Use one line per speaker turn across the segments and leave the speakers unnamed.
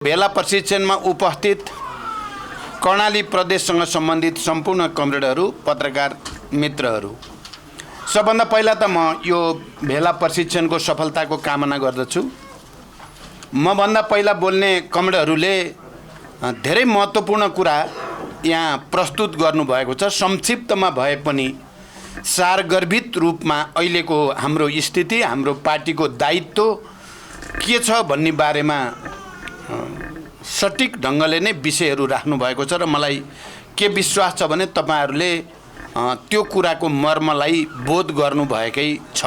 भेला प्रशिक्षणमा उपस्थित कर्णाली प्रदेशसँग सम्बन्धित सम्पूर्ण कमरेडहरू, पत्रकार मित्रहरू, सबभन्दा पहिला त म यो भेला प्रशिक्षणको सफलताको कामना गर्दछु। म भन्दा पहिला बोल्ने कमरेडहरूले धेरै महत्त्वपूर्ण कुरा यहाँ प्रस्तुत गर्नुभएको छ। संक्षिप्तमा भए पनि सारगर्भित रूपमा अहिलेको हाम्रो स्थिति, हाम्रो पार्टीको दायित्व के छ भन्ने बारेमा सटिक ढङ्गले नै विषयहरू राख्नु भएको छ र मलाई के विश्वास छ भने तपाईहरूले त्यो कुराको मर्मलाई बोध गर्नुभएकै छ।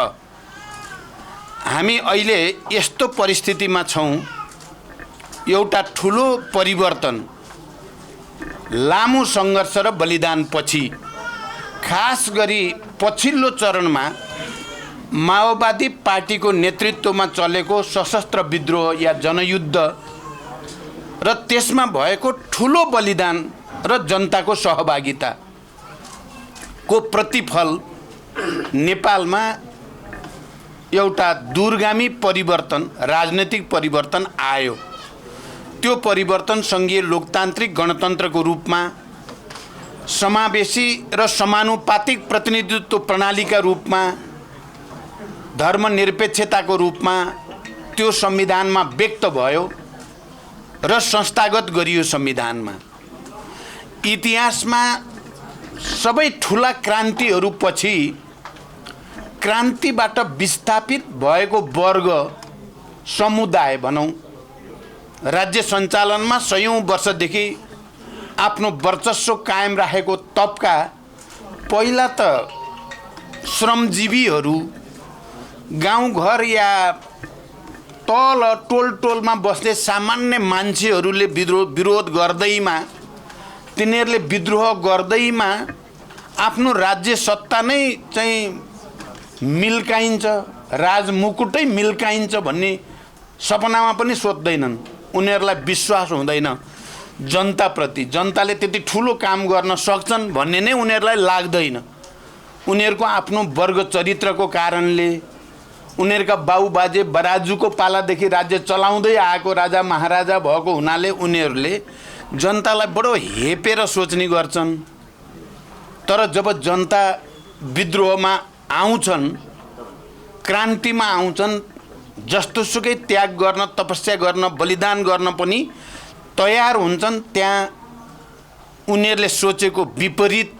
हामी अहिले यस्तो परिस्थितिमा छौँ, एउटा ठुलो परिवर्तन, लामो सङ्घर्ष र बलिदानपछि, खास गरी पछिल्लो चरणमा माओवादी पार्टीको नेतृत्वमा चलेको सशस्त्र विद्रोह या जनयुद्ध र त्यसमा भएको ठुलो बलिदान र जनताको सहभागिताको प्रतिफल नेपालमा एउटा दूरगामी परिवर्तन, राजनीतिक परिवर्तन आयो। त्यो परिवर्तन सङ्घीय लोकतान्त्रिक गणतन्त्रको रूपमा, समावेशी र समानुपातिक प्रतिनिधित्व प्रणालीका रूपमा, धर्मनिरपेक्षताको रूपमा त्यो संविधानमा व्यक्त भयो र संस्थागत गरियो। संविधानमा इतिहासमा सबै ठुला क्रान्तिहरूपछि क्रान्तिबाट विस्थापित भएको वर्ग, समुदाय भनौँ, राज्य सञ्चालनमा सयौँ वर्षदेखि आफ्नो वर्चस्व कायम राखेको तबका पहिला त श्रमजीवीहरू, गाउँघर या तल टोलटोलमा बस्ने सामान्य मान्छेहरूले विरोध गर्दैमा, तिनीहरूले विद्रोह गर्दैमा आफ्नो राज्य सत्ता नै चाहिँ मिल्काइन्छ, राजमुकुटै मिल्काइन्छ भन्ने सपनामा पनि सोच्दैनन्। उनीहरूलाई विश्वास हुँदैन जनताप्रति, जनताले त्यति ठुलो काम गर्न सक्छन् भन्ने नै उनीहरूलाई लाग्दैन। उनीहरूको आफ्नो वर्ग चरित्रको कारणले, उनीहरूका बाबुबाजे बराजुको पालादेखि राज्य चलाउँदै आएको राजा महाराजा भएको हुनाले उनीहरूले जनतालाई बडो हेपेर सोच्ने गर्छन्। तर जब जनता विद्रोहमा आउँछन्, क्रान्तिमा आउँछन्, जस्तोसुकै त्याग गर्न, तपस्या गर्न, बलिदान गर्न पनि तयार हुन्छन्, त्यहाँ उनीहरूले सोचेको विपरीत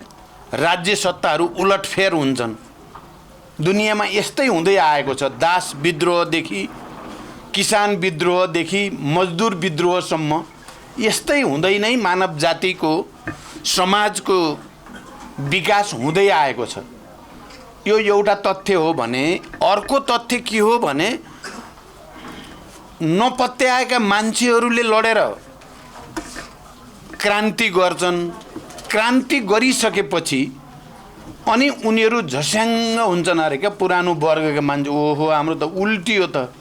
राज्य सत्ताहरू उलटफेर हुन्छन्। दुनियाँमा यस्तै हुँदै आएको छ। दास विद्रोहदेखि, किसान विद्रोहदेखि, मजदुर विद्रोहसम्म यस्तै हुँदै नै मानव जातिको, समाजको विकास हुँदै आएको छ। यो एउटा तथ्य हो भने अर्को तथ्य के हो भने नपत्याएका मान्छेहरूले लडेर क्रान्ति गर्छन्। क्रान्ति गरिसकेपछि अनि उनीहरू झस्याङ्ग हुन्छन्। अरे क्या पुरानो वर्गका मान्छे, ओहो हाम्रो त उल्टियो त,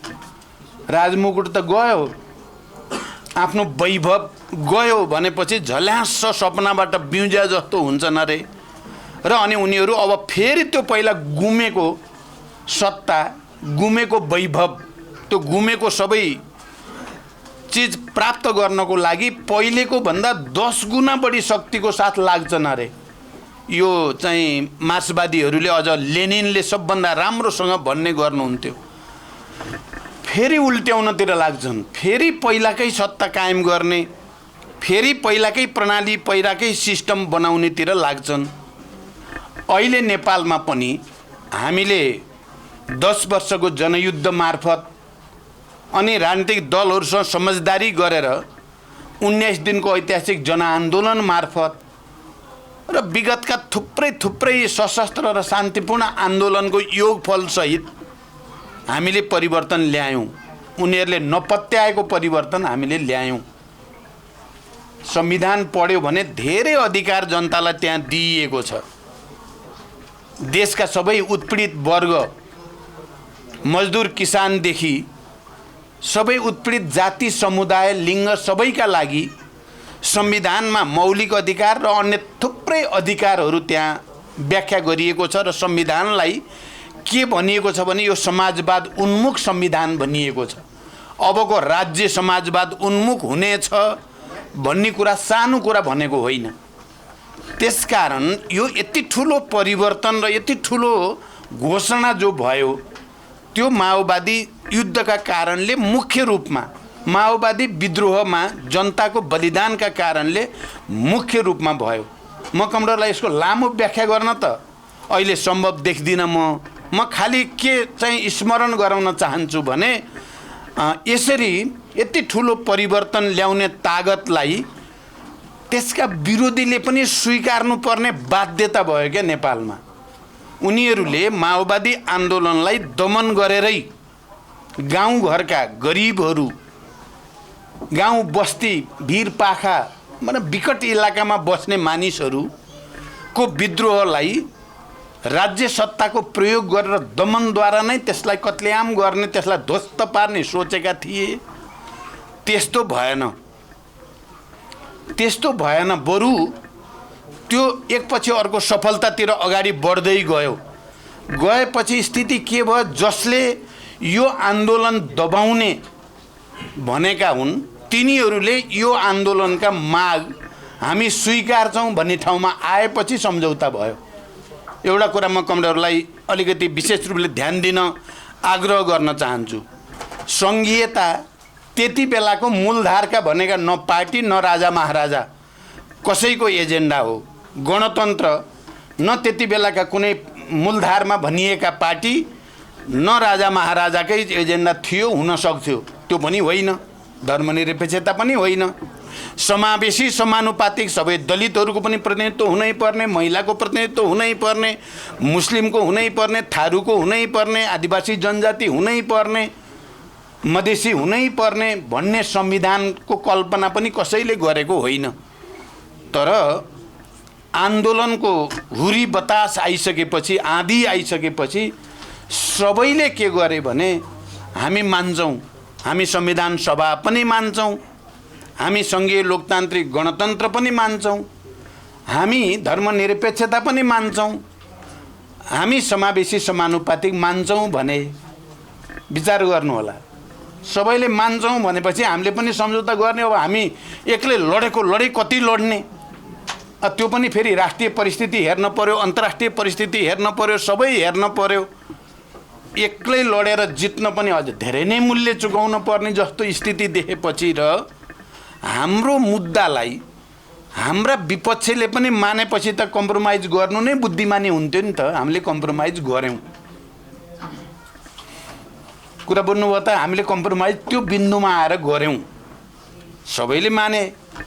राजमुकुट त गयो, आफ्नो वैभव गयो भनेपछि झल्यास सपनाबाट बिउजा जस्तो हुन्छन् अरे। र अनि उनीहरू अब फेरि त्यो पहिला गुमेको सत्ता, गुमेको वैभव, त्यो गुमेको सबै चिज प्राप्त गर्नको लागि पहिलेको भन्दा 10 गुणा बढी शक्तिको साथ लाग्छन् अरे। यो चाहिँ मार्क्सवादीहरूले, अझ लेनिनले सबभन्दा राम्रोसँग भन्ने गर्नुहुन्थ्यो। फेरि उल्ट्याउनतिर लाग्छन्, फेरि पहिलाकै सत्ता कायम गर्ने, फेरि पहिलाकै प्रणाली, पहिलाकै सिस्टम बनाउनेतिर लाग्छन्। अहिले नेपालमा पनि हामीले 10 वर्षको जनयुद्ध मार्फत अनि राजनीतिक दलहरूसँग समझदारी गरेर 19 दिनको ऐतिहासिक जनआन्दोलन मार्फत र विगतका थुप्रै सशस्त्र र शान्तिपूर्ण आन्दोलनको योगफलसहित हामीले परिवर्तन ल्यायौँ। उनीहरूले नपत्याएको परिवर्तन हामीले ल्यायौँ। संविधान पढ्यो भने धेरै अधिकार जनतालाई त्यहाँ दिइएको छ। देशका सबै उत्पीडित वर्ग, मजदुर किसानदेखि सबै उत्पीडित जाति, समुदाय, लिङ्ग सबैका लागि संविधानमा मौलिक अधिकार र अन्य थुप्रै अधिकारहरू त्यहाँ व्याख्या गरिएको छ। र संविधानलाई के भनिएको छ भने यो समाजवाद उन्मुख संविधान भनिएको छ। अबको राज्य समाजवाद उन्मुख हुनेछ भन्ने कुरा सानो कुरा भनेको होइन। त्यसकारण यो यति ठुलो परिवर्तन र यति ठुलो घोषणा जो भयो त्यो माओवादी युद्धका कारणले मुख्य रूपमा माओवादी विद्रोहमा जनताको बलिदानका कारणले मुख्य रूपमा भयो। म कमरेडलाई यसको लामो व्याख्या गर्न त अहिले सम्भव देख्दिनँ। म खालि के चाहिँ स्मरण गराउन चाहन्छु भने यसरी यति ठुलो परिवर्तन ल्याउने तागतलाई त्यसका विरोधीले पनि स्वीकार्नुपर्ने बाध्यता भयो क्या नेपालमा। उनीहरूले माओवादी आन्दोलनलाई दमन गरेरै गाउँघरका गरिबहरू, गाउँ बस्ती भिरपाखा मतलब विकट इलाकामा बस्ने मानिसहरूको विद्रोहलाई राज्य सत्ताको प्रयोग गरेर दमनद्वारा नै त्यसलाई कत्लेआम गर्ने, त्यसलाई ध्वस्त पार्ने सोचेका थिए। त्यस्तो भएन। बरु त्यो एकपछि अर्को सफलतातिर अगाडि बढ्दै गएपछि स्थिति के भयो, जसले यो आन्दोलन दबाउने भनेका हुन् तिनीहरूले यो आन्दोलनका माग हामी स्वीकार्छौँ भन्ने ठाउँमा आएपछि सम्झौता भयो। एउटा कुरा म कमरेडहरूलाई अलिकति विशेष रूपले ध्यान दिन आग्रह गर्न चाहन्छु। सङ्घीयता त्यति बेलाको मूलधारका भनेका न पार्टी न राजा महाराजा कसैको एजेन्डा हो। गणतन्त्र न त्यति बेलाका कुनै मूलधारमा भनिएका पार्टी न राजा महाराजाकै एजेन्डा थियो, हुन सक्थ्यो। त्यो पनि होइन। धर्मनिरपेक्षता पनि होइन। समावेशी समानुपातिक सबै दलितहरूको पनि प्रतिनिधित्व हुनै पर्ने, महिलाको प्रतिनिधित्व हुनै पर्ने, मुस्लिमको हुनै पर्ने, थारूको हुनै पर्ने, आदिवासी जनजाति हुनै पर्ने, मधेसी हुनै पर्ने भन्ने संविधानको कल्पना पनि कसैले गरेको होइन। तर आन्दोलनको हुरी बतास आइसकेपछि, आँधी आइसकेपछि सबैले के गरे भने हामी मान्छौँ, हामी संविधान सभा पनि मान्छौँ, हामी सङ्घीय लोकतान्त्रिक गणतन्त्र पनि मान्छौँ, हामी धर्मनिरपेक्षता पनि मान्छौँ, हामी समावेशी समानुपातिक मान्छौँ भने विचार गर्नु होला। सबैले मान्छौँ भनेपछि हामीले पनि सम्झौता गर्ने। अब हामी एक्लै लडेको लडे कति लड्ने, त्यो पनि फेरि राष्ट्रिय परिस्थिति हेर्न पर्यो, अन्तर्राष्ट्रिय परिस्थिति हेर्न पर्यो, सबै हेर्न पर्यो। एक्लै लडेर जित्न पनि अझ धेरै नै मूल्य चुकाउन पर्ने जस्तो स्थिति देखेपछि र हाम्रो मुद्दालाई हाम्रा विपक्षीले पनि मानेपछि त कम्प्रोमाइज गर्नु नै बुद्धिमानी हुन्थ्यो नि त। हामीले कम्प्रोमाइज गऱ्यौँ। कुरा बुझ्नुभयो त? हामीले कम्प्रोमाइज त्यो बिन्दुमा आएर गऱ्यौँ। सबैले माने।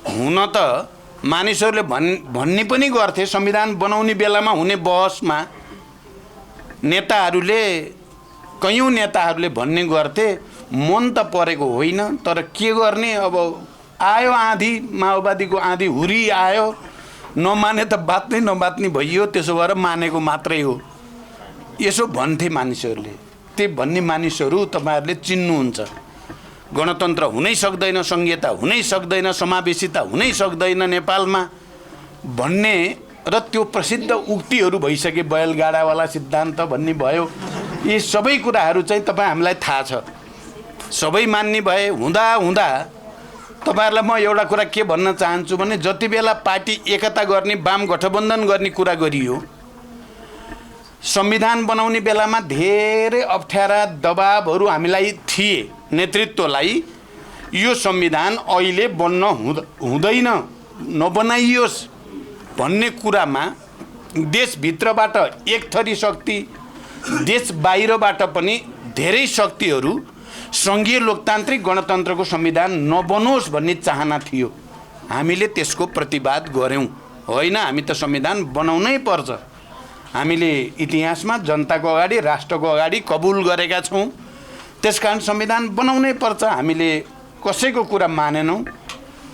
हुन त मानिसहरूले भन्ने पनि गर्थे। संविधान बनाउने बेलामा हुने बहसमा नेताहरूले, कयौँ नेताहरूले भन्ने गर्थे मन त परेको होइन, तर के गर्ने, अब आयो आँधी, माओवादीको आँधी हुरी आयो, नमाने त बात्नै नबात्ने भइयो, त्यसो भएर मानेको मात्रै हो, यसो भन्थे मानिसहरूले। त्यो भन्ने मानिसहरू तपाईँहरूले चिन्नुहुन्छ। गणतन्त्र हुनै सक्दैन, सङ्घीयता हुनै सक्दैन, समावेशिता हुनै सक्दैन नेपालमा भन्ने र त्यो प्रसिद्ध उक्तिहरू भइसके, बैलगाडावाला सिद्धान्त भन्ने भयो। यी सबै कुराहरू चाहिँ तपाईँ हामीलाई थाहा छ। सबै मान्ने भए हुँदा तपाईँहरूलाई म एउटा कुरा के भन्न चाहन्छु भने जति बेला पार्टी एकता गर्ने, वाम गठबन्धन गर्ने कुरा गरियो, संविधान बनाउने बेलामा धेरै अप्ठ्यारा दबाबहरू हामीलाई थिए, नेतृत्वलाई। यो संविधान अहिले बन्न हुँदैन, नबनाइयोस् भन्ने कुरामा देशभित्रबाट एक थरी शक्ति, देश बाहिरबाट पनि धेरै शक्तिहरू सङ्घीय लोकतान्त्रिक गणतन्त्रको संविधान नबनोस् भन्ने चाहना थियो। हामीले त्यसको प्रतिवाद गऱ्यौँ। होइन, हामी त संविधान बनाउनै पर्छ। हामीले इतिहासमा जनताको अगाडि, राष्ट्रको अगाडि कबुल गरेका छौँ। त्यसकारण संविधान बनाउनै पर्छ। हामीले कसैको कुरा मानेनौँ।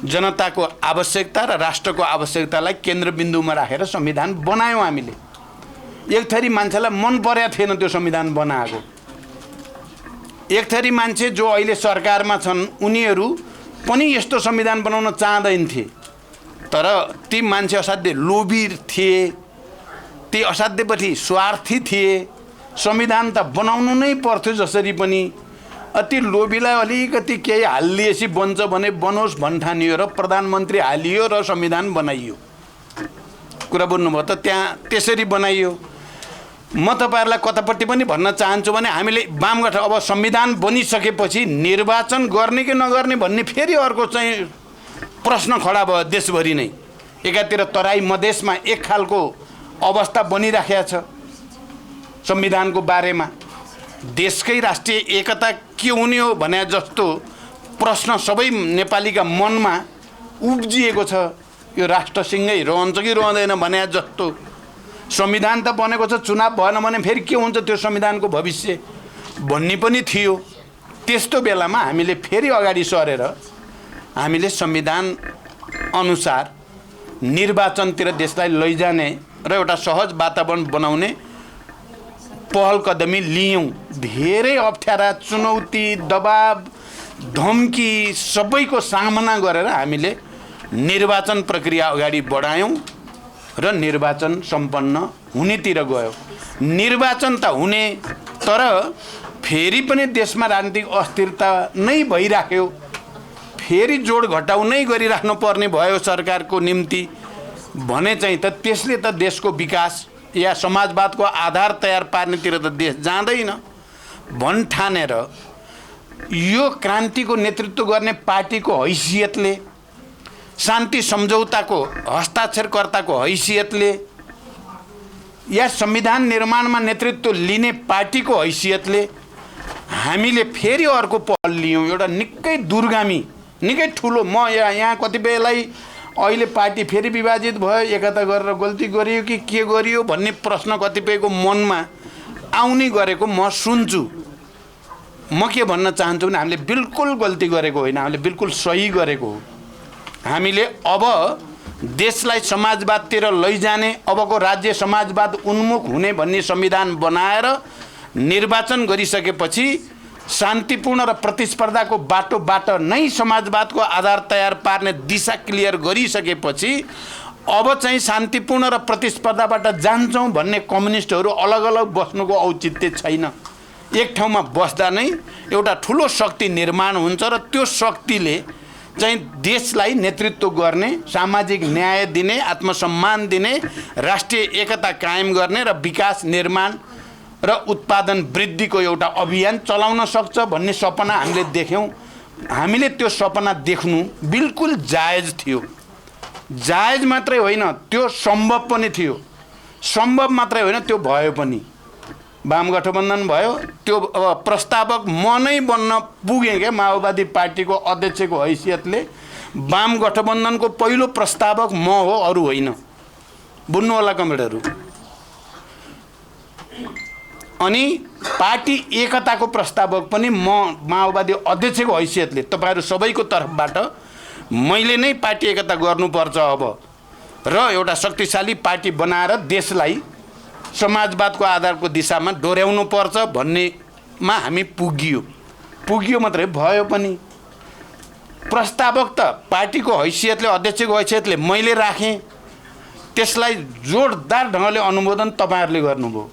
जनताको आवश्यकता र राष्ट्रको आवश्यकतालाई केन्द्रबिन्दुमा राखेर संविधान बनायौँ हामीले। एक थरी मान्छेलाई मन परेको थिएन त्यो संविधान बनाएको। एक थरी मान्छे जो अहिले सरकारमा छन् उनीहरू पनि यस्तो संविधान बनाउन चाहँदैनथे। तर ती मान्छे असाध्यै लोभी थिए, ती असाध्यपछि स्वार्थी थिए। संविधान त बनाउनु नै पर्थ्यो जसरी पनि अति लोभीलाई अलिकति केही हालिएपछि बन्छ भने बनोस् भन्ठानियो र प्रधानमन्त्री हालियो र संविधान बनाइयो। कुरा बुझ्नुभयो त? त्यहाँ त्यसरी बनाइयो। म तपाईँहरूलाई कतापट्टि पनि भन्न चाहन्छु भने हामीले वामगठ अब संविधान बनिसकेपछि निर्वाचन गर्ने कि नगर्ने भन्ने फेरि अर्को चाहिँ प्रश्न खडा भयो देशभरि नै। एकातिर तराई मधेसमा एक खालको अवस्था बनिराखेको छ संविधानको बारेमा, देशकै राष्ट्रिय एकता के हुने हो भने जस्तो प्रश्न सबै नेपालीका मनमा उब्जिएको छ। यो राष्ट्रसँगै रहन्छ कि रहँदैन भने जस्तो संविधान त बनेको छ, चुनाव भएन भने फेरि के हुन्छ त्यो संविधानको भविष्य भन्ने पनि थियो। त्यस्तो बेलामा हामीले फेरि अगाडि सरेर हामीले संविधान अनुसार निर्वाचनतिर देशलाई लैजाने र एउटा सहज वातावरण बनाउने पहल कदमी लियौँ। धेरै अप्ठ्यारा, चुनौती, दबाब, धम्की सबैको सामना गरेर हामीले निर्वाचन प्रक्रिया अगाडि बढायौँ र निर्वाचन सम्पन्न हुनेतिर गयो। निर्वाचन त हुने, तर फेरि पनि देशमा राजनीतिक अस्थिरता नै भइराख्यो। फेरि जोड घटाउ नै गरिराख्नु पर्ने भयो सरकारको निम्ति भने चाहिँ त त्यसले त देशको विकास या समाजवादको आधार तयार पार्नेतिर त देश जाँदैन भन्ठानेर यो क्रान्तिको नेतृत्व गर्ने पार्टीको हैसियतले, शान्ति सम्झौताको हस्ताक्षरकर्ताको हैसियतले या संविधान निर्माणमा नेतृत्व लिने पार्टीको हैसियतले हामीले फेरि अर्को पहल लियौँ। एउटा निकै दूरगामी, निकै ठुलो, म यहाँ कतिपयलाई अहिले पार्टी फेरि विभाजित भयो, एकता गरेर गल्ती गरियो कि के गरियो भन्ने प्रश्न कतिपयको मनमा आउने गरेको म सुन्छु। म के भन्न चाहन्छु भने हामीले बिल्कुल गल्ती गरेको होइन, हामीले बिल्कुल सही गरेको हो। हामीले अब देशलाई समाजवादतिर लैजाने, अबको राज्य समाजवाद उन्मुख हुने भन्ने संविधान बनाएर निर्वाचन गरिसकेपछि शान्तिपूर्ण र प्रतिस्पर्धाको बाटोबाट नै समाजवादको आधार तयार पार्ने दिशा क्लियर गरिसकेपछि अब चाहिँ शान्तिपूर्ण र प्रतिस्पर्धाबाट जान्छौँ भन्ने कम्युनिस्टहरू अलग अलग बस्नुको औचित्य छैन। एक ठाउँमा बस्दा नै एउटा ठुलो शक्ति निर्माण हुन्छ र त्यो शक्तिले चाहिँ देशलाई नेतृत्व गर्ने, सामाजिक न्याय दिने, आत्मसम्मान दिने, राष्ट्रिय एकता कायम गर्ने र विकास निर्माण र उत्पादन वृद्धिको एउटा अभियान चलाउन सक्छ भन्ने सपना हामीले देख्यौँ। हामीले त्यो सपना देख्नु बिल्कुल जायज थियो। जायज मात्रै होइन, त्यो सम्भव पनि थियो। सम्भव मात्रै होइन, त्यो भयो पनि। वाम गठबन्धन भयो, त्यो अब प्रस्तावक म नै बन्न पुगेँ क्या माओवादी पार्टीको अध्यक्षको हैसियतले। वाम गठबन्धनको पहिलो प्रस्तावक म हो, अरू होइन। बुझ्नु होला कमरेडहरू। अनि पार्टी एकताको प्रस्तावक पनि म माओवादी अध्यक्षको हैसियतले तपाईहरु सबैको तर्फबाट मैले नै पार्टी एकता गर्नुपर्छ अब र एउटा शक्तिशाली पार्टी बनाएर देशलाई समाजवादको आधारको दिशामा डोर्याउनु पर्छ भन्नेमा हामी पुगियो मात्रै भयो पनि। प्रस्तावक त पार्टीको हैसियतले अध्यक्षको हैसियतले मैले राखेँ, त्यसलाई जोरदार ढंगले अनुमोदन तपाईहरुले गर्नुभयो।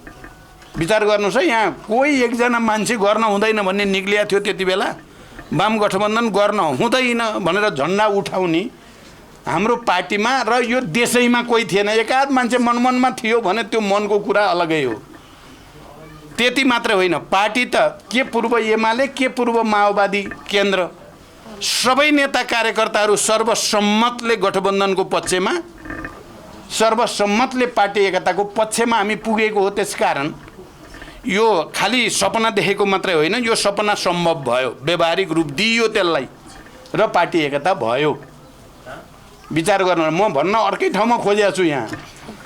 विचार गर्नुस् है, यहाँ कोही एकजना मान्छे गर्न हुँदैन भन्ने निक्लिया थियो त्यति बेला। वाम गठबन्धन गर्न हुँदैन भनेर झण्डा उठाउने हाम्रो पार्टीमा र यो देशैमा कोही थिएन। एकाध मान्छे मनमनमा थियो भने त्यो मनको कुरा अलगै हो। त्यति मात्र होइन, पार्टी त के पूर्व एमाले के पूर्व माओवादी केन्द्र सबै नेता कार्यकर्ताहरू सर्वसम्मतले गठबन्धनको पक्षमा, सर्वसम्मतले पार्टी एकताको पक्षमा हामी पुगेको हो। त्यसकारण यो खाली सपना देखेको मात्रै होइन, यो सपना सम्भव भयो, व्यवहारिक रूप दिइयो त्यसलाई र पार्टी एकता भयो। विचार गर्नु, म भन्न अर्कै ठाउँमा खोजेको छु। यहाँ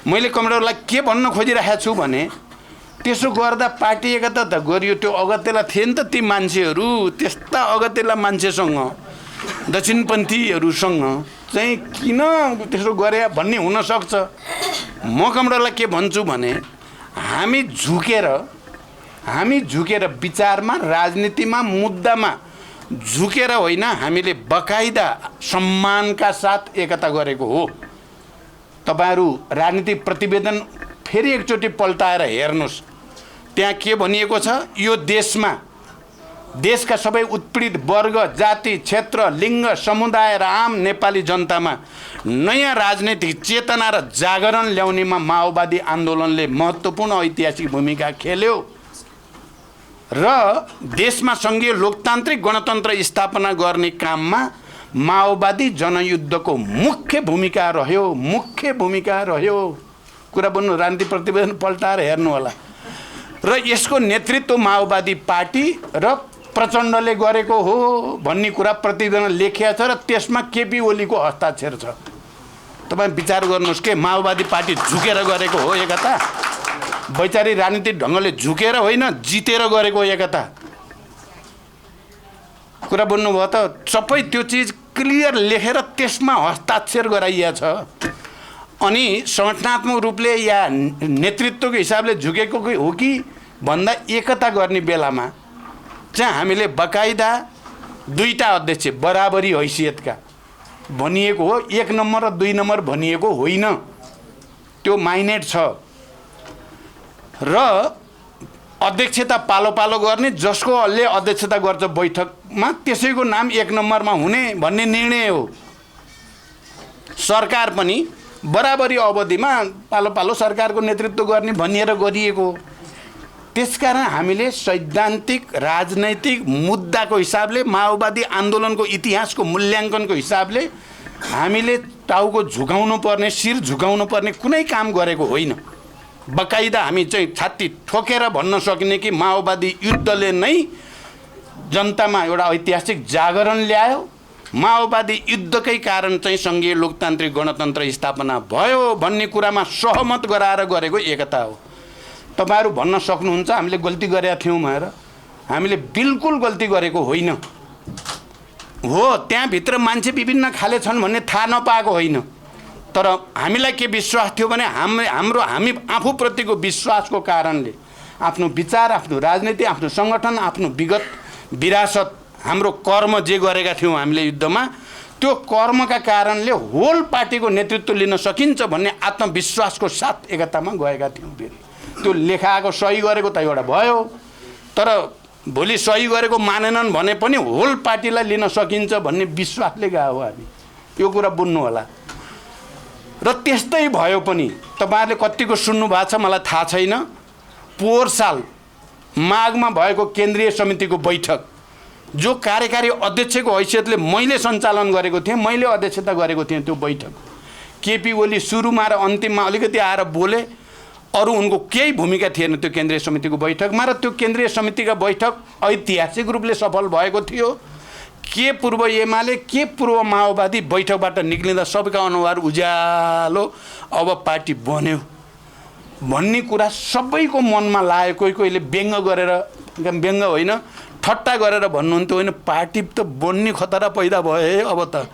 मैले कमरेडलाई के भन्न खोजिरहेको छु भने त्यसो गर्दा पार्टी एकता त गरियो, त्यो अगत्यला थिए नि त ती मान्छेहरू। त्यस्ता अगत्यला मान्छेसँग, दक्षिणपन्थीहरूसँग चाहिँ किन त्यसो गरे भन्ने हुनसक्छ। म कमरेडलाई के भन्छु भने हामी झुकेर विचारमा, राजनीतिमा, मुद्दामा झुकेर होइन, हामीले बकाइदा सम्मानका साथ एकता गरेको हो। तपाईहरु राजनीतिक प्रतिवेदन फेरि एकचोटि पल्टाएर हेर्नुस्, त्यहाँ के भनिएको छ, यो देशमा देशका सबै उत्पीडित वर्ग, जाति, क्षेत्र, लिङ्ग, समुदाय र आम नेपाली जनतामा नयाँ राजनैतिक चेतना र जागरण ल्याउनेमा माओवादी आन्दोलनले महत्त्वपूर्ण ऐतिहासिक भूमिका खेल्यो र देशमा सङ्घीय लोकतान्त्रिक गणतन्त्र स्थापना गर्ने काममा माओवादी जनयुद्धको मुख्य भूमिका रह्यो। कुरा भन्नु, राजनीतिक प्रतिवेदन पल्टाएर हेर्नु होला। र यसको नेतृत्व माओवादी पार्टी र प्रचण्डले गरेको हो भन्ने कुरा प्रतिवेदन लेखिएको छ र त्यसमा केपी ओलीको हस्ताक्षर छ। तपाईँ विचार गर्नुहोस् के माओवादी पार्टी झुकेर गरेको हो एकता? वैचारिक राजनीतिक ढङ्गले झुकेर होइन, जितेर गरेको एकता। कुरा बुझ्नुभयो त? सबै त्यो चिज क्लियर लेखेर त्यसमा हस्ताक्षर गराइएको छ। अनि संगठनात्मक रूपले या नेतृत्वको हिसाबले झुकेको हो कि भन्दा एकता गर्ने बेलामा चाहिँ हामीले बकाइदा दुईटा अध्यक्ष बराबरी हैसियतका भनिएको हो। 1 नम्बर र 2 नम्बर भनिएको होइन, त्यो माइनेट छ। र अध्यक्षता पालो पालो गर्ने, जसकोले अध्यक्षता गर्छ बैठकमा त्यसैको नाम 1 नम्बरमा हुने भन्ने निर्णय हो। सरकार पनि बराबरी अवधिमा पालो पालो सरकारको नेतृत्व गर्ने भनिएर गरिएको। त्यसकारण हामीले सैद्धान्तिक राजनैतिक मुद्दाको हिसाबले, माओवादी आन्दोलनको इतिहासको मूल्याङ्कनको हिसाबले हामीले टाउको झुकाउनु पर्ने, शिर झुकाउनु पर्ने कुनै काम गरेको होइन। बकाइदा हामी चाहिँ छाती ठोकेर भन्न सकिने कि माओवादी युद्धले नै जनतामा एउटा ऐतिहासिक जागरण ल्यायो, माओवादी युद्धकै कारण चाहिँ सङ्घीय लोकतान्त्रिक गणतन्त्र स्थापना भयो भन्ने कुरामा सहमत गराएर गरेको एकता हो। तपाईहरु भन्न सक्नुहुन्छ हामीले गल्ती गरेका थियौं भनेर। हामीले बिल्कुल गल्ती गरेको होइन हो। त्यहाँ भित्र मान्छे विभिन्न खाले छन् भन्ने थाहा नपाएको होइन, तर हामीलाई के विश्वास थियो भने हामी आफूप्रतिको विश्वासको कारणले आफ्नो विचार, आफ्नो राजनीति, आफ्नो संगठन, आफ्नो विगत विरासत, हाम्रो कर्म जे गरेका थियौं हामीले युद्धमा, त्यो कर्मका कारणले होल पार्टीको नेतृत्व लिन सकिन्छ भन्ने आत्मविश्वासको साथ एकतामा गएका थियौं। फेरि त्यो लेखाएको सही गरेको त एउटा भयो, तर भोलि सही गरेको मानेनन् भने पनि होल पार्टीलाई लिन सकिन्छ भन्ने विश्वासले गयो हामी। यो कुरा बुझ्नु होला। र त्यस्तै भयो पनि तपाईहरुले कतिको सुन्नु भएको छ मलाई थाहा छैन। पोहोर साल माघमा भएको केन्द्रीय समितिको बैठक जो कार्यकारी अध्यक्षको हैसियतले मैले सञ्चालन गरेको थिएँ, मैले अध्यक्षता गरेको थिएँ, त्यो बैठक केपी ओली सुरुमा र अन्तिममा अलिकति आएर बोले, अरु उनको केही भूमिका थिएन त्यो केन्द्रीय समितिको बैठकमा। र त्यो केन्द्रीय समितिका बैठक ऐतिहासिक रूपले सफल भएको थियो। के पूर्व एमाले के पूर्व माओवादी बैठकबाट निक्लिँदा सबैका अनुहार उज्यालो, अब पार्टी बन्यो भन्ने कुरा सबैको मनमा लाग्यो। कोहीले व्यङ्ग गरेर, व्यङ्ग होइन ठट्टा गरेर भन्नुहुन्थ्यो, होइन पार्टी त बन्ने खतरा पैदा भयो है अब त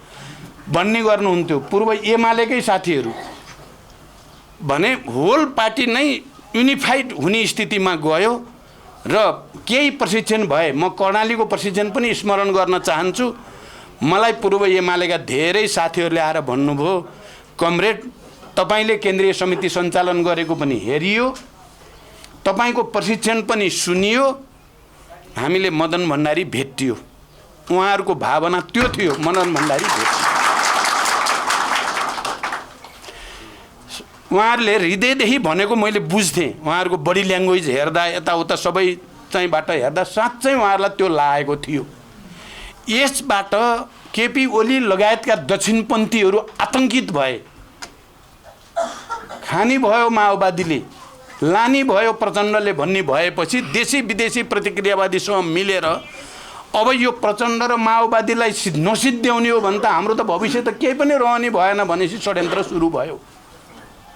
भन्ने गर्नुहुन्थ्यो पूर्व एमालेकै साथीहरू। भने होल पार्टी नै युनिफाइड हुने स्थितिमा गयो र केही प्रशिक्षण भए। म कर्णालीको प्रशिक्षण पनि स्मरण गर्न चाहन्छु। मलाई पूर्व एमालेका धेरै साथीहरूले आएर भन्नुभयो, कमरेड तपाईले केन्द्रीय समिति सञ्चालन गरेको पनि हेरियो, तपाईको प्रशिक्षण पनि सुनियो, हामीले मदन भण्डारी भेटियो। उहाँहरूको भावना त्यो थियो, मदन भण्डारी भेटियो। उहाँहरूले हृदयदेखि भनेको मैले बुझ्थेँ। उहाँहरूको बडी ल्याङ्ग्वेज हेर्दा, यताउता सबै चाहिँबाट हेर्दा साँच्चै उहाँहरूलाई त्यो लागेको थियो। यसबाट केपी ओली लगायतका दक्षिणपन्थीहरू आतंकित भए। खानी भयो माओवादीले, लानी भयो प्रचण्डले भन्ने भएपछि देशी विदेशी प्रतिक्रियावादीसँग मिलेर अब यो प्रचण्ड र माओवादीलाई नसिद्ध्याउने हो भने त हाम्रो त भविष्य त केही पनि रहने भएन भनेपछि षड्यन्त्र सुरु भयो।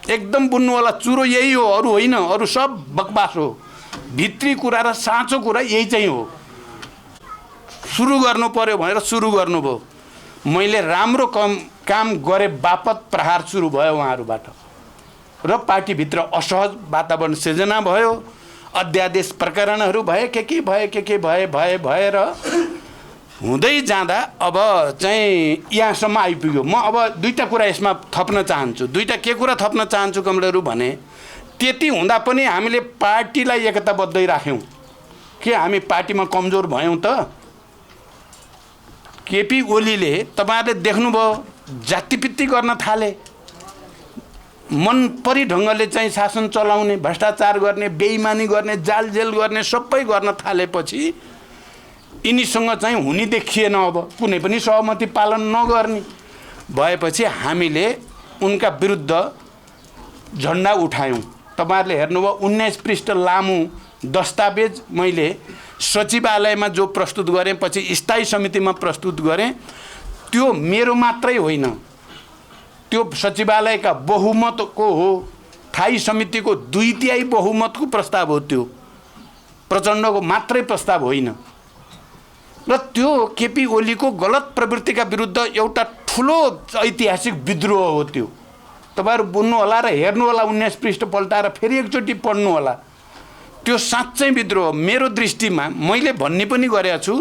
एकदम बुझ्नु होला, चुरो यही हो, अरू होइन, अरू सब बकवास हो। भित्री कुरा र साँचो कुरा यही चाहिँ हो। सुरु गर्नु पर्यो भनेर सुरु गर्नुभयो। मैले राम्रो काम गरे बापत प्रहार सुरु भयो उहाँहरूबाट र पार्टीभित्र असहज वातावरण सिर्जना भयो। अध्यादेश प्रकरणहरू भए, के भएर हुँदै जाँदा अब चाहिँ यहाँसम्म आइपुग्यो। म अब दुईटा कुरा यसमा थप्न चाहन्छु। दुईटा के कुरा थप्न चाहन्छु कमरेडहरू भने, त्यति हुँदा पनि हामीले पार्टीलाई एकताबद्धै राख्यौँ। के हामी पार्टीमा कमजोर भयौँ त? केपी ओलीले तपाईँहरूले देख्नुभयो जातिपित्ती गर्न थाले, मनपरी ढङ्गले चाहिँ शासन चलाउने, भ्रष्टाचार गर्ने, बेइमानी गर्ने, जालजेल गर्ने सबै गर्न थालेपछि यिनीसँग चाहिँ हुने देखिएन। अब कुनै पनि सहमति पालन नगर्ने भएपछि हामीले उनका विरुद्ध झन्डा उठायौँ। तपाईँहरूले हेर्नुभयो 19 पृष्ठ लामो दस्तावेज मैले सचिवालयमा जो प्रस्तुत गरेँ, पछि स्थायी समितिमा प्रस्तुत गरेँ। त्यो मेरो मात्रै होइन, त्यो सचिवालयका बहुमतको हो, स्थायी समितिको 2/3 बहुमतको प्रस्ताव हो। त्यो प्रचण्डको मात्रै प्रस्ताव होइन। र त्यो केपी ओलीको गलत प्रवृत्तिका विरुद्ध एउटा ठुलो ऐतिहासिक विद्रोह हो। त्यो तपाईँहरू बुझ्नु होला र हेर्नु होला, 19 पृष्ठ पल्टाएर फेरि एकचोटि पढ्नु होला। त्यो साँच्चै विद्रोह। मेरो दृष्टिमा मैले भन्ने पनि गरेको छु,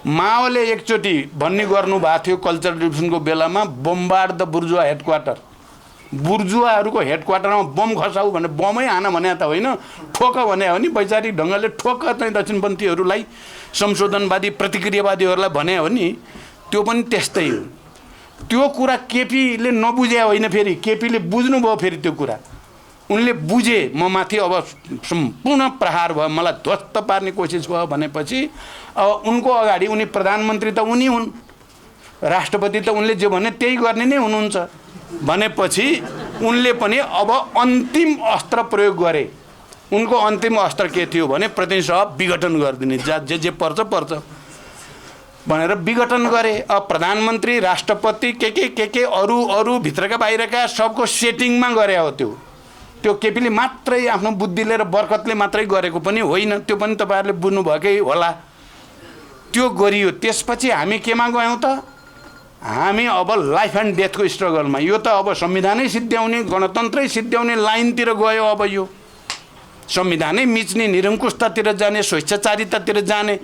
माओले एकचोटि भन्ने गर्नुभएको थियो कल्चरल रिभोल्युसनको बेलामा, बम्बार्ड द बुर्जुवा हेडक्वार्टर। बुर्जुवाहरूको हेडक्वार्टरमा बम खसाउ भने बमै हान भने त होइन, ठोक भने हो नि। वैचारिक ढङ्गले ठोक चाहिँ दक्षिणपन्थीहरूलाई, संशोधनवादी प्रतिक्रियावादीहरूलाई भने हो नि। त्यो पनि त्यस्तै हो। त्यो कुरा केपीले नबुझे होइन, फेरि केपीले बुझ्नुभयो। फेरि त्यो कुरा उनले बुझे, म माथि अब सम्पूर्ण प्रहार भयो, मलाई ध्वस्त पार्ने कोसिस भयो भनेपछि अब उनको अगाडि उनी प्रधानमन्त्री त उनी हुन्, राष्ट्रपति त उनले जे भने त्यही गर्ने नै हुनुहुन्छ भनेपछि उनले पनि अब अन्तिम अस्त्र प्रयोग गरे। उनको अन्तिम अस्त्र के थियो भने प्रतिनिधि सभा विघटन गरिदिने, जे पर्छ पर्छ भनेर विघटन गरे। अब प्रधानमन्त्री, राष्ट्रपति के अरू भित्रका बाहिरका सबको सेटिङमा गरे हो। त्यो केपीले मात्रै आफ्नो बुद्धिले र बरकतले मात्रै गरेको पनि होइन। त्यो पनि तपाईँहरूले बुझ्नुभएकै होला। त्यो गरियो। त्यसपछि हामी केमा गयौँ त? हामी अब लाइफ एन्ड डेथको स्ट्रगलमा। यो त अब संविधानै सिद्ध्याउने, गणतन्त्रै सिद्ध्याउने लाइनतिर गयो। अब यो संविधानै मिच्ने, निरङ्कुशतातिर जाने, स्वेच्छाचारितातिर जाने,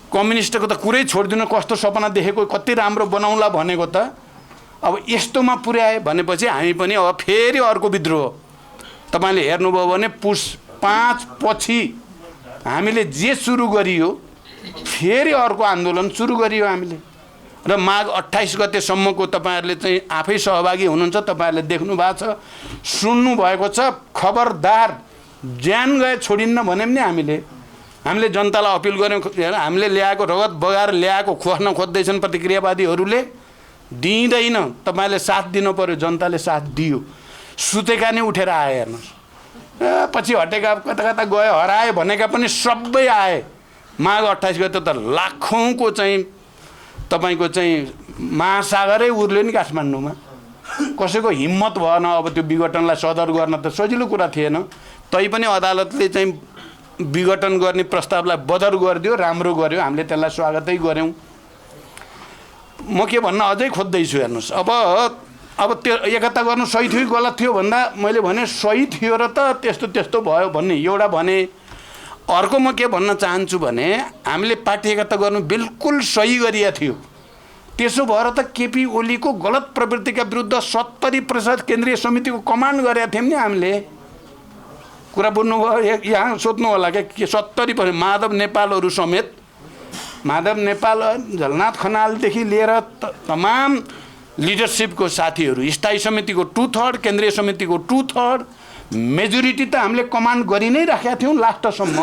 कम्युनिस्टको त कुरै छोडिदिनु, कस्तो सपना देखेको, कति राम्रो बनाउला भनेको त अब यस्तोमा पुर्याए भनेपछि हामी पनि अब फेरि अर्को विद्रोह। तपाईँले हेर्नुभयो भने पुस 5 पछि हामीले जे सुरु गरियो, फेरि अर्को आन्दोलन सुरु गरियो हामीले। र माघ 28 गतेसम्मको तपाईँहरूले चाहिँ आफै सहभागी हुनुहुन्छ, तपाईँहरूले देख्नु भएको छ, सुन्नु भएको छ। खबरदार, ज्यान गए छोडिन्न भने पनि हामीले जनतालाई अपिल गऱ्यौँ। हामीले ल्याएको रगत बगाएर ल्याएको खोज्न खोज्दैछन् प्रतिक्रियावादीहरूले, दिँदैन। तपाईँले साथ दिनु पर्यो। जनताले साथ दियो। सुतेका नै उठेर आए। हेर्नुहोस्, पछि हटेका कता गयो, हराए भनेका पनि सबै आए। माघ 28 गते त लाखौँको चाहिँ तपाईँको चाहिँ महासागरै उर्ल्यो नि काठमाडौँमा। कसैको हिम्मत भएन अब त्यो विघटनलाई सदर गर्न। त सजिलो कुरा थिएन। तैपनि अदालतले चाहिँ विघटन गर्ने प्रस्तावलाई बदर गरिदियो, राम्रो गर्यो। हामीले त्यसलाई स्वागतै गऱ्यौँ। म के भन्न अझै खोज्दैछु। हेर्नुहोस्, अब त्यो एकता गर्नु सही थियो गलत थियो भन्दा मैले भने सही थियो र त त्यस्तो भयो भन्ने एउटा भने। अर्को म के भन्न चाहन्छु भने हामीले पार्टी एकता गर्नु बिल्कुल सही गरिएको थियो। त्यसो भएर त केपी ओलीको गलत प्रवृत्तिका विरुद्ध 70% केन्द्रीय समितिको कमान्ड गरेका थियौँ नि हामीले। कुरा बुझ्नुभयो? यहाँ सोध्नु होला के 70% माधव नेपालहरू समेत, माधव नेपाल, झलनाथ खनालदेखि लिएर तमाम लिडरसिपको साथीहरू, स्थायी समितिको 2/3, केन्द्रीय समितिको 2/3 मेजोरिटी त हामीले कमान्ड गरि नै राखेका थियौँ लास्टसम्म।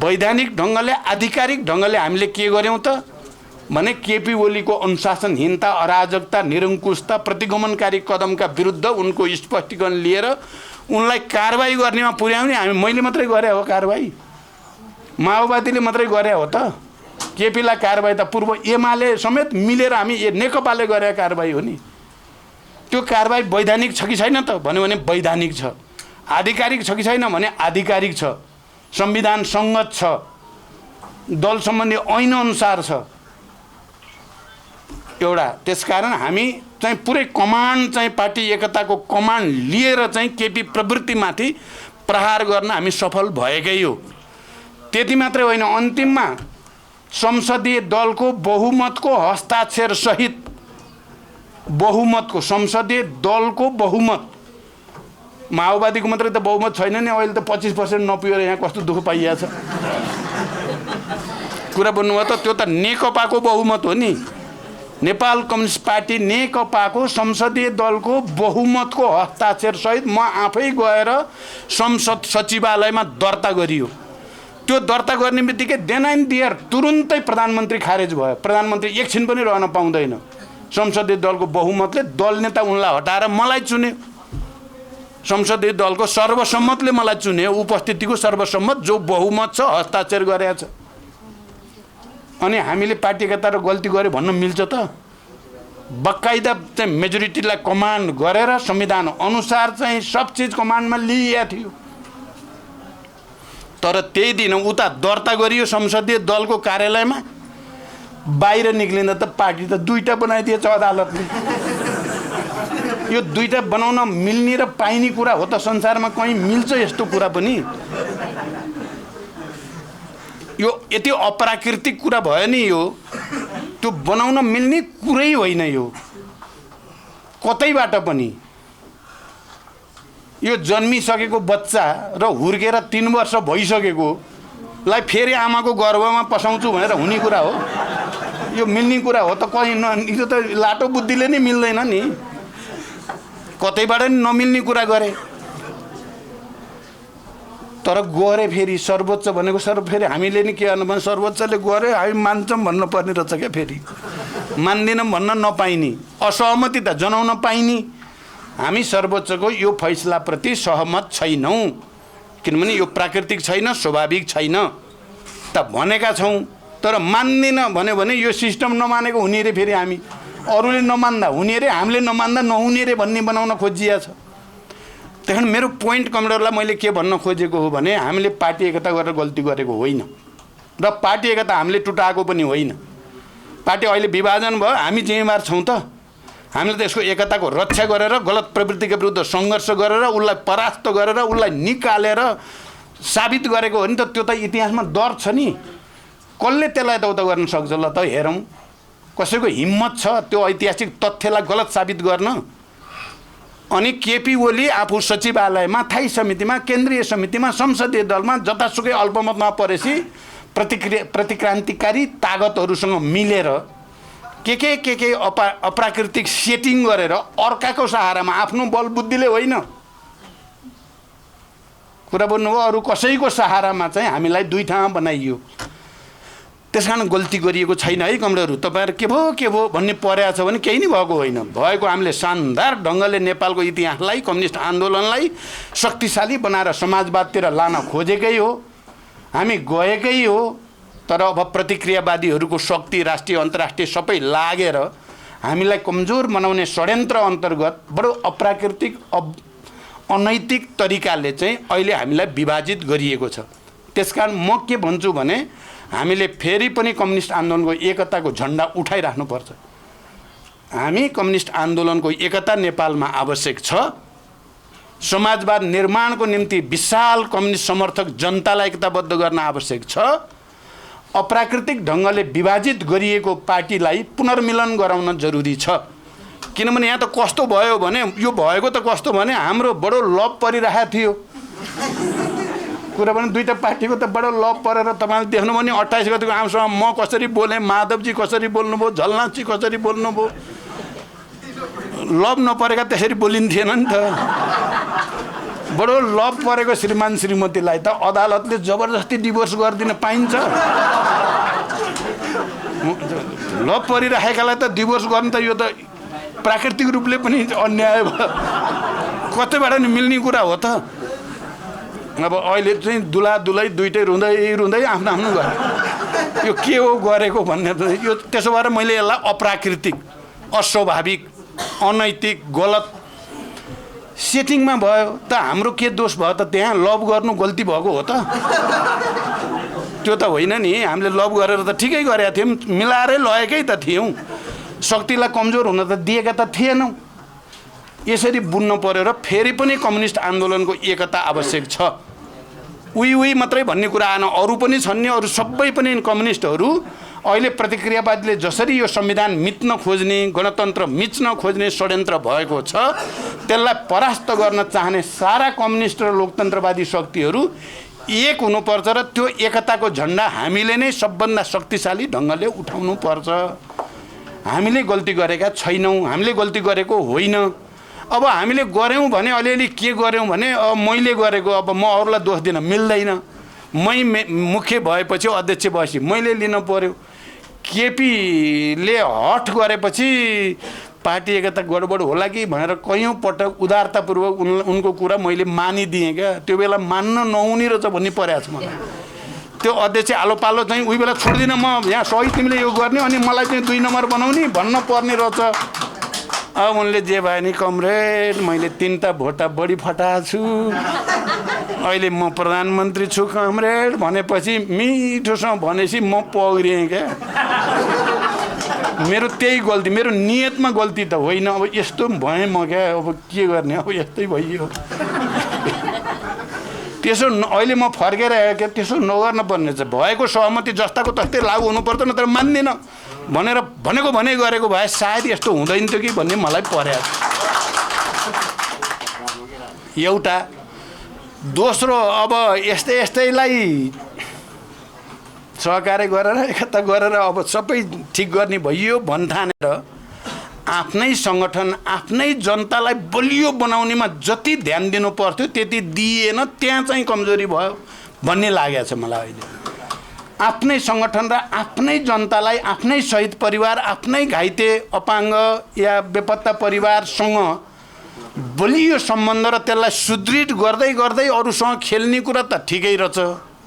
वैधानिक ढङ्गले, आधिकारिक ढङ्गले हामीले के गर्यौँ त भने केपी ओलीको अनुशासनहीनता, अराजकता, निरङ्कुशता, प्रतिगमनकारी कदमका विरुद्ध उनको स्पष्टीकरण लिएर उनलाई कारबाही गर्नेमा पुर्याउने हामी। मैले मात्रै गरे हो कारबाही? माओवादीले मात्रै गरे हो त? केपीलाई कारबाही त पूर्व एमाले समेत मिलेर हामी नेकपाले गरे कारबाही हो नि। त्यो कारबाही वैधानिक छ कि छैन त भन्यो भने वैधानिक छ। आधिकारिक छ कि छैन भने आधिकारिक छ। संविधान सङ्गत छ। दल सम्बन्धी ऐन अनुसार छ एउटा। त्यसकारण हामी चाहिँ पुरै कमान्ड चाहिँ पार्टी एकताको कमान्ड लिएर चाहिँ केपी प्रवृत्तिमाथि प्रहार गर्न हामी सफल भएकै हो। त्यति मात्रै होइन, अन्तिममा संसदीय दलको बहुमतको हस्ताक्षर सहित, बहुमतको संसदीय दलको बहुमत माओवादीको मात्रै त बहुमत छैन नि, अहिले त 25% नपुगेर यहाँ कस्तो दुःख पाइएको छ। कुरा भन्नुभयो त, त्यो त नेकपाको बहुमत हो नि। नेपाल कम्युनिस्ट पार्टी नेकपाको संसदीय दलको बहुमतको हस्ताक्षरसहित म आफै गएर संसद सचिवालयमा दर्ता गरियो। त्यो दर्ता गर्ने बित्तिकै देन एन्ड देयर तुरुन्तै प्रधानमन्त्री खारेज भयो। प्रधानमन्त्री एकछिन पनि रहन पाउँदैन। संसदीय दलको बहुमतले दल नेता उनलाई हटाएर मलाई चुन्यो। संसदीय दलको सर्वसम्मतले मलाई चुन्यो, उपस्थितिको सर्वसम्मत जो बहुमत छ हस्ताक्षर गरेको छ। अनि हामीले पार्टी एकता र गल्ती गरे भन्न मिल्छ त? बकाइदा चाहिँ मेजोरिटीलाई कमान्ड गरेर संविधान अनुसार चाहिँ सब चिज कमान्डमा लिइएको थियो। तर त्यही दिन उता दर्ता गरियो संसदीय दलको कार्यालयमा, बाहिर निक्लिँदा त पार्टी त दुईटा बनाइदिएछ अदालतले। यो दुईटा बनाउन मिल्ने र पाइने कुरा हो त? संसारमा कहीँ मिल्छ यस्तो कुरा पनि? यो यति अप्राकृतिक कुरा भयो नि, यो त्यो बनाउन मिल्ने कुरै होइन यो कतैबाट पनि। यो जन्मिसकेको बच्चा र हुर्केर 3 वर्ष भइसकेकोलाई फेरि आमाको गर्भमा पसाउँछु भनेर हुने कुरा हो? यो मिल्ने कुरा हो त? कहीँ यो त लाटो बुद्धिले नै मिल्दैन नि, कतैबाट नि नमिल्ने कुरा गरे। तर गरे फेरि सर्वोच्च भनेको फेरि हामीले नि के गर्नु भने सर्वोच्चले गरे हामी मान्छौँ भन्न पर्ने रहेछ क्या? फेरि मान्दैनौँ भन्न नपाइने, असहमति त जनाउन पाइने। हामी सर्वोच्चको यो फैसलाप्रति सहमत छैनौँ, किनभने यो प्राकृतिक छैन, स्वाभाविक छैन त भनेका छौँ। तर मान्दैन भन्यो भने यो सिस्टम नमानेको हुने रे, फेरि हामी अरूले नमान्दा हुने रे, हामीले नमान्दा नहुने रे भन्ने बनाउन खोजिया छ। त्यही कारण मेरो पोइन्ट कमरेडलाई मैले के भन्न खोजेको हो भने हामीले पार्टी एकता गरेर गल्ती गरेको होइन र पार्टी एकता हामीले टुटाएको पनि होइन। पार्टी अहिले विभाजन भयो, हामी जिम्मेवार छौँ त? हामीले त यसको एकताको रक्षा गरेर गलत प्रवृत्तिका विरुद्ध सङ्घर्ष गरेर उसलाई परास्त गरेर उसलाई निकालेर साबित गरेको हो नि त। त्यो त इतिहासमा दर्ज छ नि। कसले त्यसलाई यताउता गर्न सक्छ? ल त हेरौँ कसैको हिम्मत छ त्यो ऐतिहासिक तथ्यलाई गलत साबित गर्न? अनि केपी ओली आफू सचिवालयमा, स्थायी समितिमा, केन्द्रीय समितिमा, संसदीय दलमा जतासुकै अल्पमतमा परेपछि प्रतिक्रान्तिकारी तागतहरूसँग मिलेर के अप्राकृतिक सेटिङ गरेर अर्काको सहारामा, आफ्नो बल बुद्धिले होइन, कुरा भन्नुभयो, अरू कसैको सहारामा चाहिँ हामीलाई दुई ठाउँमा बनाइयो। त्यस कारण गल्ती गरिएको छैन है कमरेडहरू। तपाईँहरू के भयो भन्ने परेको छ भने केही नै भएको होइन। भएको हामीले शानदार ढङ्गले नेपालको इतिहासलाई, कम्युनिस्ट आन्दोलनलाई शक्तिशाली बनाएर समाजवादतिर लान खोजेकै हो, हामी गएकै हो। तर अब प्रतिक्रियावादीहरूको शक्ति राष्ट्रिय अन्तर्राष्ट्रिय सबै लागेर हामीलाई कमजोर बनाउने षड्यन्त्र अन्तर्गत बडो अप्राकृतिक अनैतिक तरिकाले चाहिँ अहिले हामीलाई विभाजित गरिएको छ। त्यसकारण म के भन्छु भने हामीले फेरि पनि कम्युनिस्ट आन्दोलनको एकताको झन्डा उठाइराख्नुपर्छ। हामी कम्युनिस्ट आन्दोलनको एकता नेपालमा आवश्यक छ। समाजवाद निर्माणको निम्ति विशाल कम्युनिस्ट समर्थक जनतालाई एकताबद्ध गर्न आवश्यक छ। अप्राकृतिक ढङ्गले विभाजित गरिएको पार्टीलाई पुनर्मिलन गराउन जरुरी छ। किनभने यहाँ त कस्तो भयो भने, यो भएको त कस्तो भने हाम्रो बडो लभ परिरहेको थियो। कुरा भने दुईटा पार्टीको त बडो लभ परेर तपाईँले देख्नु भने 28 गतिको आमसभामा म कसरी बोलेँ, माधवजी कसरी बोल्नुभयो, झलनाथजी कसरी बोल्नुभयो। लभ नपरेका त्यसरी बोलिन्थेन नि त। बडो लभ परेको श्रीमान श्रीमतीलाई त अदालतले जबरजस्ती डिभोर्स गरिदिन पाइन्छ? लभ परिराखेकालाई त डिभोर्स गर्नु त यो त प्राकृतिक रूपले पनि अन्याय भयो। कतैबाट नि मिल्ने कुरा हो त? अब अहिले चाहिँ दुला दुलै दुइटै रुँदै आफ्नो आफ्नो गरे। यो के हो गरेको भन्ने यो त्यसो भएर मैले यसलाई अप्राकृतिक, अस्वाभाविक, अनैतिक, गलत सेटिङमा भयो त हाम्रो के दोष भयो त? त्यहाँ लभ गर्नु गल्ती भएको हो त? त्यो त होइन नि। हामीले लभ गरेर त ठिकै गरेका थियौँ, मिलाएरै लगेकै त थियौँ। शक्तिलाई कमजोर हुन त दिएका त थिएनौँ। यसरी बुन्न परेर फेरि पनि कम्युनिस्ट आन्दोलनको एकता आवश्यक छ। उही मात्रै भन्ने कुरा आएन, अरू पनि छन् नि। अरू सबै पनि कम्युनिस्टहरू अहिले प्रतिक्रियावादीले जसरी यो संविधान मिच्न खोज्ने गणतन्त्र मिच्न खोज्ने षड्यन्त्र भएको छ त्यसलाई परास्त गर्न चाहने सारा कम्युनिस्ट र लोकतन्त्रवादी शक्तिहरू एक हुनुपर्छ र त्यो एकताको झण्डा हामीले नै सबभन्दा शक्तिशाली ढङ्गले उठाउनु पर्छ। हामीले गल्ती गरेका छैनौँ, हामीले गल्ती गरेको होइन। अब हामीले गऱ्यौँ भने अलिअलि के गऱ्यौँ भने अब मैले गरेको अब म अरूलाई दोष दिन मिल्दैन। मुख्य भएपछि अध्यक्ष भएपछि मैले लिन पर्यो। केपीले हट गरेपछि पार्टी एकता गडबड होला कि भनेर कयौँ पटक उदारतापूर्वक उनको कुरा मैले मानिदिएँ क्या। त्यो बेला मान्न नहुने रहेछ भन्ने परेको छ मलाई। त्यो अध्यक्ष आलो पालो चाहिँ उही बेला छोड्दिनँ म यहाँ सही तिमीले यो गर्ने अनि मलाई चाहिँ 2 नम्बर बनाउने भन्न पर्ने रहेछ। अब उनले जे भयो नि कमरेड मैले 3टा भोटा बढी फटाएको छु, अहिले म प्रधानमन्त्री छु कमरेड भनेपछि मिठोसँग भनेपछि म पग्रिएँ क्या। मेरो त्यही गल्ती, मेरो नियतमा गल्ती त होइन। अब यस्तो भएँ म क्या, अब के गर्ने, अब यस्तै भइयो। त्यसो अहिले म फर्केर आएँ क्या, त्यसो नगर्न पर्ने छ। भएको सहमति जस्ताको तस्तै लागु हुनुपर्छ, नत्र मान्दिनँ भनेर भनेको भने गरेको भए सायद यस्तो हुँदैन थियो कि भन्ने मलाई परेको छ। एउटा दोस्रो अब यस्तैलाई सहकार्य गरेर एकता गरेर अब सबै ठिक गर्ने भइयो भन्ठानेर आफ्नै सङ्गठन आफ्नै जनतालाई बलियो बनाउनेमा जति ध्यान दिनु पर्थ्यो त्यति दिएन, त्यहाँ चाहिँ कमजोरी भयो भन्ने लागेको छ मलाई। अहिले आफ्नै सङ्गठन र आफ्नै जनतालाई आफ्नै शहीद परिवार आफ्नै घाइते अपाङ्ग या बेपत्ता परिवारसँग बलियो सम्बन्ध र त्यसलाई सुदृढ गर्दै गर्दै अरूसँग खेल्ने कुरा त ठिकै रहेछ,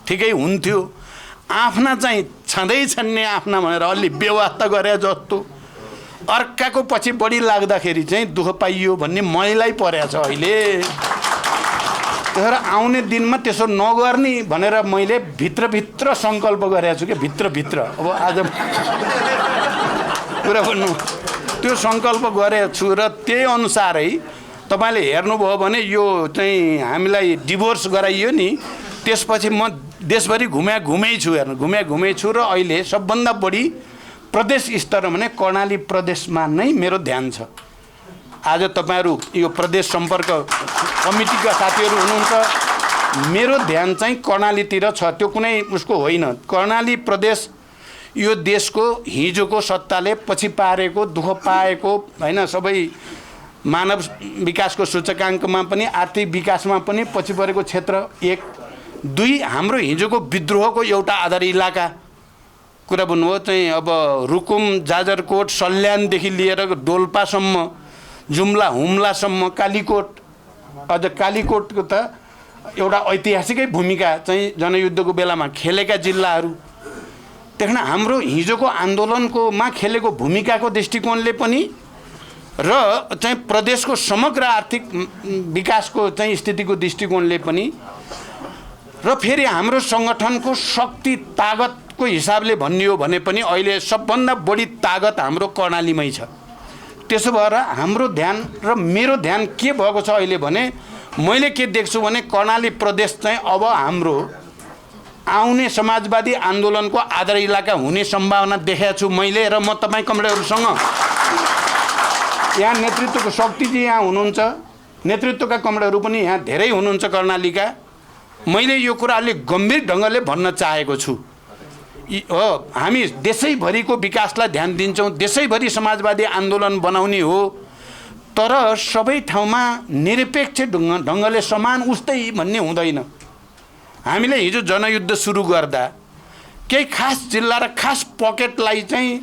ठिकै हुन्थ्यो। आफ्ना चाहिँ छँदै छन्ने आफ्ना भनेर अलि व्यवस्था गरे जस्तो अर्काको पछि बढी लाग्दाखेरि चाहिँ दुःख पाइयो भन्ने मैलाई परेको छ अहिले। त्यसो आउने दिनमा त्यसो नगर्ने भनेर मैले भित्रभित्र सङ्कल्प गरेको छु कि भित्रभित्र अब आज कुरा भन्नु त्यो सङ्कल्प गरेको छु र त्यही अनुसारै तपाईँले हेर्नुभयो भने यो चाहिँ हामीलाई डिभोर्स गराइयो नि, त्यसपछि म देशभरि घुमै छु, हेर्नु घुमै छु र अहिले सबभन्दा बढी प्रदेश स्तर भने कर्णाली प्रदेशमा नै मेरो ध्यान छ। आज तपाईँहरू यो प्रदेश सम्पर्क कमिटीका साथीहरू हुनुहुन्छ, मेरो ध्यान चाहिँ कर्णालीतिर छ। त्यो कुनै उसको होइन। कर्णाली प्रदेश यो देशको हिजोको सत्ताले पछि पारेको दुःख पाएको होइन, सबै मानव विकासको सूचकाङ्कमा पनि आर्थिक विकासमा पनि पछि परेको क्षेत्र 1, 2 हाम्रो हिजोको विद्रोहको एउटा आधार इलाका कुरा भन्नुभयो चाहिँ अब रुकुम जाजरकोट सल्यानदेखि लिएर डोल्पासम्म जुम्ला हुम्लासम्म कालीकोट, अझ कालीकोटको त एउटा ऐतिहासिकै भूमिका चाहिँ जनयुद्धको बेलामा खेलेका जिल्लाहरू। त्यहाँ हाम्रो हिजोको आन्दोलनकोमा खेलेको भूमिकाको दृष्टिकोणले पनि र चाहिँ प्रदेशको समग्र आर्थिक विकासको चाहिँ स्थितिको दृष्टिकोणले पनि र फेरि हाम्रो सङ्गठनको शक्ति तागतको हिसाबले भन्ने हो भने पनि अहिले सबभन्दा बढी तागत हाम्रो कर्णालीमै छ। त्यसो भएर हाम्रो ध्यान र मेरो ध्यान के भएको छ अहिले भने मैले के देख्छु भने कर्णाली प्रदेश चाहिँ अब हाम्रो आउने समाजवादी आन्दोलनको आधार इलाका हुने सम्भावना देखेको छु मैले। र म तपाईँ कमरेडहरूसँग यहाँ नेतृत्वको शक्तिजी यहाँ हुनुहुन्छ, नेतृत्वका कमरेडहरू पनि यहाँ धेरै हुनुहुन्छ कर्णालीका। मैले यो कुरा अलिक गम्भीर ढङ्गले भन्न चाहेको छु। हो हामी देशैभरिको विकासलाई ध्यान दिन्छौँ, देशैभरि समाजवादी आन्दोलन बनाउने हो, तर सबै ठाउँमा निरपेक्ष ढङ्गले समान उस्तै भन्ने हुँदैन। हामीले हिजो जनयुद्ध सुरु गर्दा केही खास जिल्ला र खास पकेटलाई चाहिँ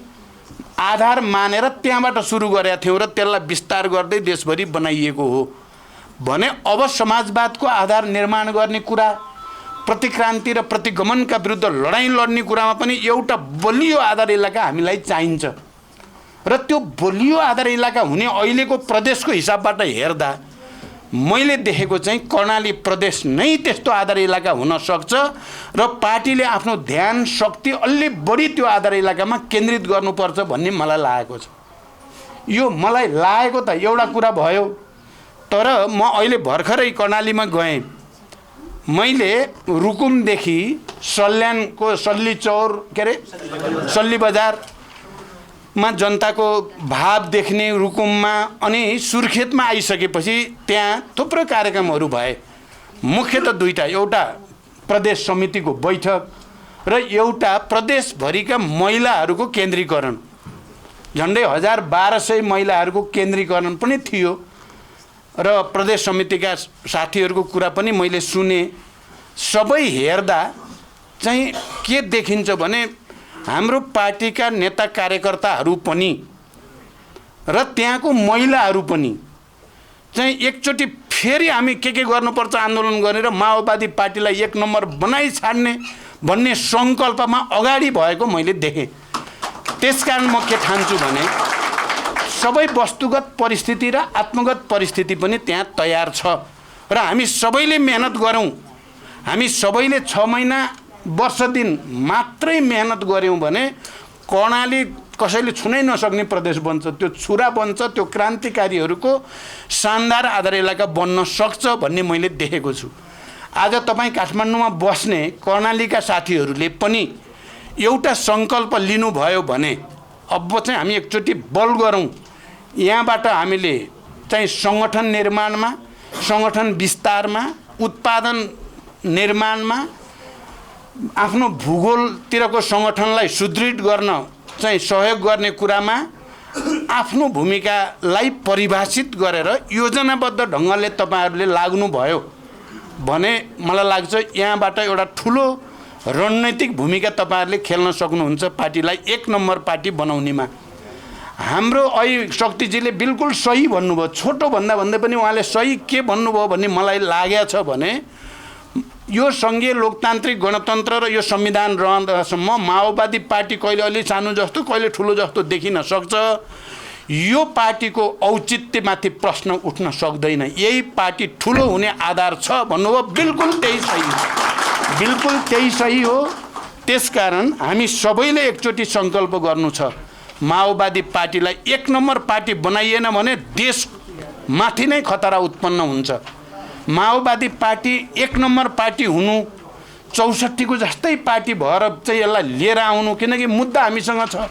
आधार मानेर त्यहाँबाट सुरु गरेका थियौँ र त्यसलाई विस्तार गर्दै देशभरि बनाइएको हो भने अब समाजवादको आधार निर्माण गर्ने कुरा, प्रतिक्रान्ति र प्रतिगमनका विरुद्ध लडाइँ लड्ने कुरामा पनि एउटा बलियो आधार इलाका हामीलाई चाहिन्छ। र त्यो बलियो आधार इलाका हुने अहिलेको प्रदेशको हिसाबबाट हेर्दा मैले देखेको चाहिँ कर्णाली प्रदेश नै त्यस्तो आधार इलाका हुन सक्छ र पार्टीले आफ्नो ध्यान शक्ति अलि बढी त्यो आधार इलाकामा केन्द्रित गर्नुपर्छ भन्ने मलाई लागेको छ। यो मलाई लागेको त एउटा कुरा भयो, तर म अहिले भर्खरै कर्णालीमा गएँ। मैले रुकुमदेखि सल्यानको सल्ली चौर के अरे सल्ली बजारमा जनताको भाव देख्ने रुकुममा अनि सुर्खेतमा आइसकेपछि त्यहाँ थुप्रो कार्यक्रमहरू भए। मुख्यतः दुईटा, एउटा प्रदेश समितिको बैठक र एउटा प्रदेशभरिका महिलाहरूको केन्द्रीकरण, झन्डै 1200 महिलाहरूको केन्द्रीकरण पनि थियो र प्रदेश समितिका साथीहरूको कुरा पनि मैले सुने। सबै हेर्दा चाहिँ के देखिन्छ भने हाम्रो पार्टीका नेता कार्यकर्ताहरू पनि र त्यहाँको महिलाहरू पनि चाहिँ एकचोटि फेरि हामी के गर्नुपर्छ आन्दोलन गरेर माओवादी पार्टीलाई 1 नम्बर बनाइ छाड्ने भन्ने सङ्कल्पमा अगाडि भएको मैले देखेँ। त्यसकारण म के ठान्छु भने सबै वस्तुगत परिस्थिति र आत्मगत परिस्थिति पनि त्यहाँ तयार छ र हामी सबैले मेहनत गरौँ। हामी सबैले 6 महिना वर्ष दिन मात्रै मेहनत गऱ्यौँ भने कर्णाली कसैले छुनै नसक्ने प्रदेश बन्छ, त्यो छुरा बन्छ, त्यो क्रान्तिकारीहरूको शानदार आधार इलाका बन्न सक्छ भन्ने मैले देखेको छु। आज तपाईँ काठमाडौँमा बस्ने कर्णालीका साथीहरूले पनि एउटा सङ्कल्प लिनुभयो भने अब चाहिँ हामी एकचोटि बल गरौँ। यहाँबाट हामीले चाहिँ सङ्गठन निर्माणमा, सङ्गठन विस्तारमा, उत्पादन निर्माणमा, आफ्नो भूगोलतिरको सङ्गठनलाई सुदृढ गर्न चाहिँ सहयोग गर्ने कुरामा आफ्नो भूमिकालाई परिभाषित गरेर योजनाबद्ध ढङ्गले तपाईँहरूले लाग्नुभयो भने मलाई लाग्छ यहाँबाट एउटा ठुलो रणनीतिक भूमिका तपाईँहरूले खेल्न सक्नुहुन्छ पार्टीलाई 1 नम्बर पार्टी बनाउनेमा। हाम्रो शक्तिजीले बिल्कुल सही भन्नुभयो। छोटो भन्दा पनि उहाँले सही के भन्नुभयो भन्ने मलाई लागेको छ भने यो सङ्घीय लोकतान्त्रिक गणतन्त्र र यो संविधान रहँदासम्म माओवादी पार्टी कहिले अलि सानो जस्तो कहिले ठुलो जस्तो देखिन सक्छ। यो पार्टीको औचित्यमाथि प्रश्न उठ्न सक्दैन। यही पार्टी ठुलो हुने आधार छ भन्नुभयो। बिल्कुल त्यही सही हो, बिल्कुल त्यही सही हो। त्यसकारण हामी सबैले एकचोटि सङ्कल्प गर्नु छ, माओवादी पार्टीलाई 1 नम्बर पार्टी बनाइएन भने देशमाथि नै खतरा उत्पन्न हुन्छ। माओवादी पार्टी 1 नम्बर पार्टी हुनु 64 को जस्तै पार्टी भएर चाहिँ यसलाई लिएर आउनु, किनकि मुद्दा हामीसँग छ।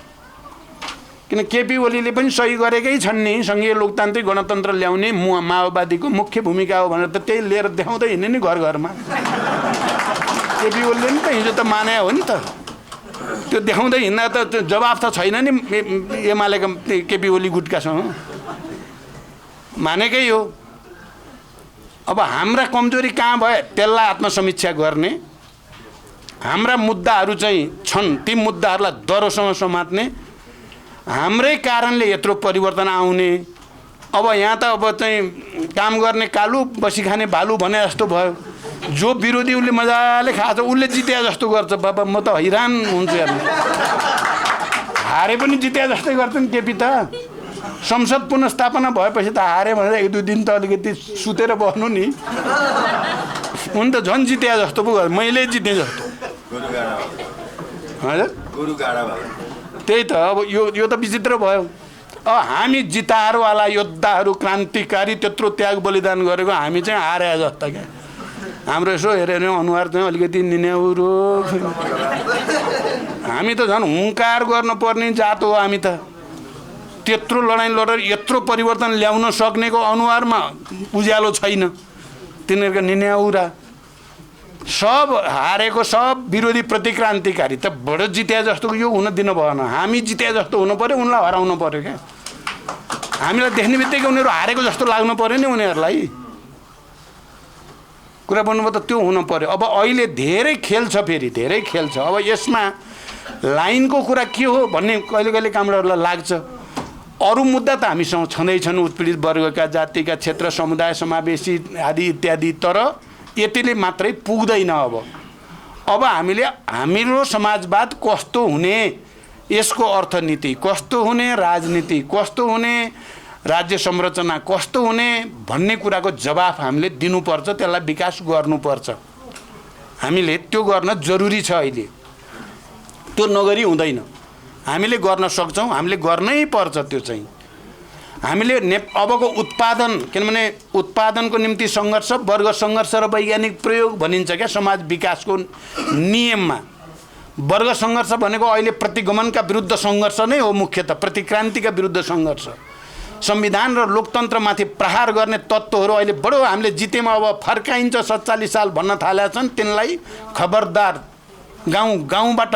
किन केपी ओलीले पनि सही गरेकै छन् नि, सङ्घीय लोकतान्त्रिक गणतन्त्र ल्याउने माओवादीको मुख्य भूमिका हो भनेर त त्यही लिएर देखाउँदै हिँड्ने नि घर घरमा। केपी ओलीले नि त हिजो त माने हो नि त, त्यो देखाउँदै हिँड्दा त जवाफ त छैन नि एमालेको केपी ओली गुटकासँग, मानेकै हो। अब हाम्रा कमजोरी कहाँ भए त्यसलाई आत्मसमीक्षा गर्ने, हाम्रा मुद्दाहरू चाहिँ छन् ती मुद्दाहरूलाई दरोसँग समात्ने, हाम्रै कारणले यत्रो परिवर्तन आउने। अब यहाँ त अब चाहिँ काम गर्ने कालु बसी खाने भालु भने जस्तो भयो। जो विरोधी उसले मजाले खान्छ उसले जिते जस्तो गर्छ। बाबा म त हैरान हुन्छु हेर्नु, हारे पनि जिते जस्तै गर्छन् केपी त। संसद पुनर्स्थापना भएपछि त हारे भनेर 1-2 दिन त अलिकति सुतेर बस्नु नि, उनी त झन् जिते जस्तो पो गर्छ, मैले जितेँ जस्तो। हजुर त्यही त। अब यो त विचित्र भयो। अब हामी जितारवाला योद्धाहरू क्रान्तिकारी त्यत्रो त्याग बलिदान गरेको हामी चाहिँ हारे जस्ता क्या। हाम्रो यसो हेऱ्यो भने अनुहार चाहिँ अलिकति निन्याउरो, हामी त झन् हुङ्कार गर्नुपर्ने जात हो। हामी त त्यत्रो लडाइँ लडेर यत्रो परिवर्तन ल्याउन सक्नेको अनुहारमा उज्यालो छैन। तिनीहरूको निन्याउरा सब हारेको, सब विरोधी प्रतिक्रान्तिकारी त बडो जिते जस्तो यो हुन दिनु भएन। हामी जिते जस्तो हुनु पर्यो, उनलाई हराउनु पर्यो क्या। हामीलाई देख्ने बित्तिकै उनीहरू हारेको जस्तो लाग्नु पर्यो नि उनीहरूलाई। कुरा भन्नुभयो त त्यो हुनु पर्यो। अब अहिले धेरै खेल छ, फेरि धेरै खेल छ। अब यसमा लाइनको कुरा के हो भन्ने कहिले कहिले कामराहरूलाई लाग्छ। अरू मुद्दा त हामीसँग छँदैछन्, उत्पीडित वर्गका, जातिका, क्षेत्र, समुदाय, समावेशी आदि इत्यादि। तर यतिले मात्रै पुग्दैन। अब हामीले हाम्रो समाजवाद कस्तो हुने, यसको अर्थनीति कस्तो हुने, राजनीति कस्तो हुने, राज्य संरचना कस्तो हुने भन्ने कुराको जवाफ हामीले दिनुपर्छ, त्यसलाई विकास गर्नुपर्छ। हामीले त्यो गर्न जरुरी छ। अहिले त्यो नगरी हुँदैन। हामीले गर्न सक्छौँ, हामीले गर्नै पर्छ त्यो चाहिँ। हामीले अबको उत्पादन किनभने उत्पादनको निम्ति सङ्घर्ष, वर्ग सङ्घर्ष र वैज्ञानिक प्रयोग भनिन्छ क्या समाज विकासको नियममा। वर्ग सङ्घर्ष भनेको अहिले प्रतिगमनका विरुद्ध सङ्घर्ष नै हो, मुख्यतः प्रतिक्रान्तिका विरुद्ध सङ्घर्ष। संविधान र लोकतन्त्रमाथि प्रहार गर्ने तत्त्वहरू अहिले बडो हामीले जितेमा अब फर्काइन्छ 47 साल भन्न थालेका छन्। तिनलाई खबरदार, गाउँबाट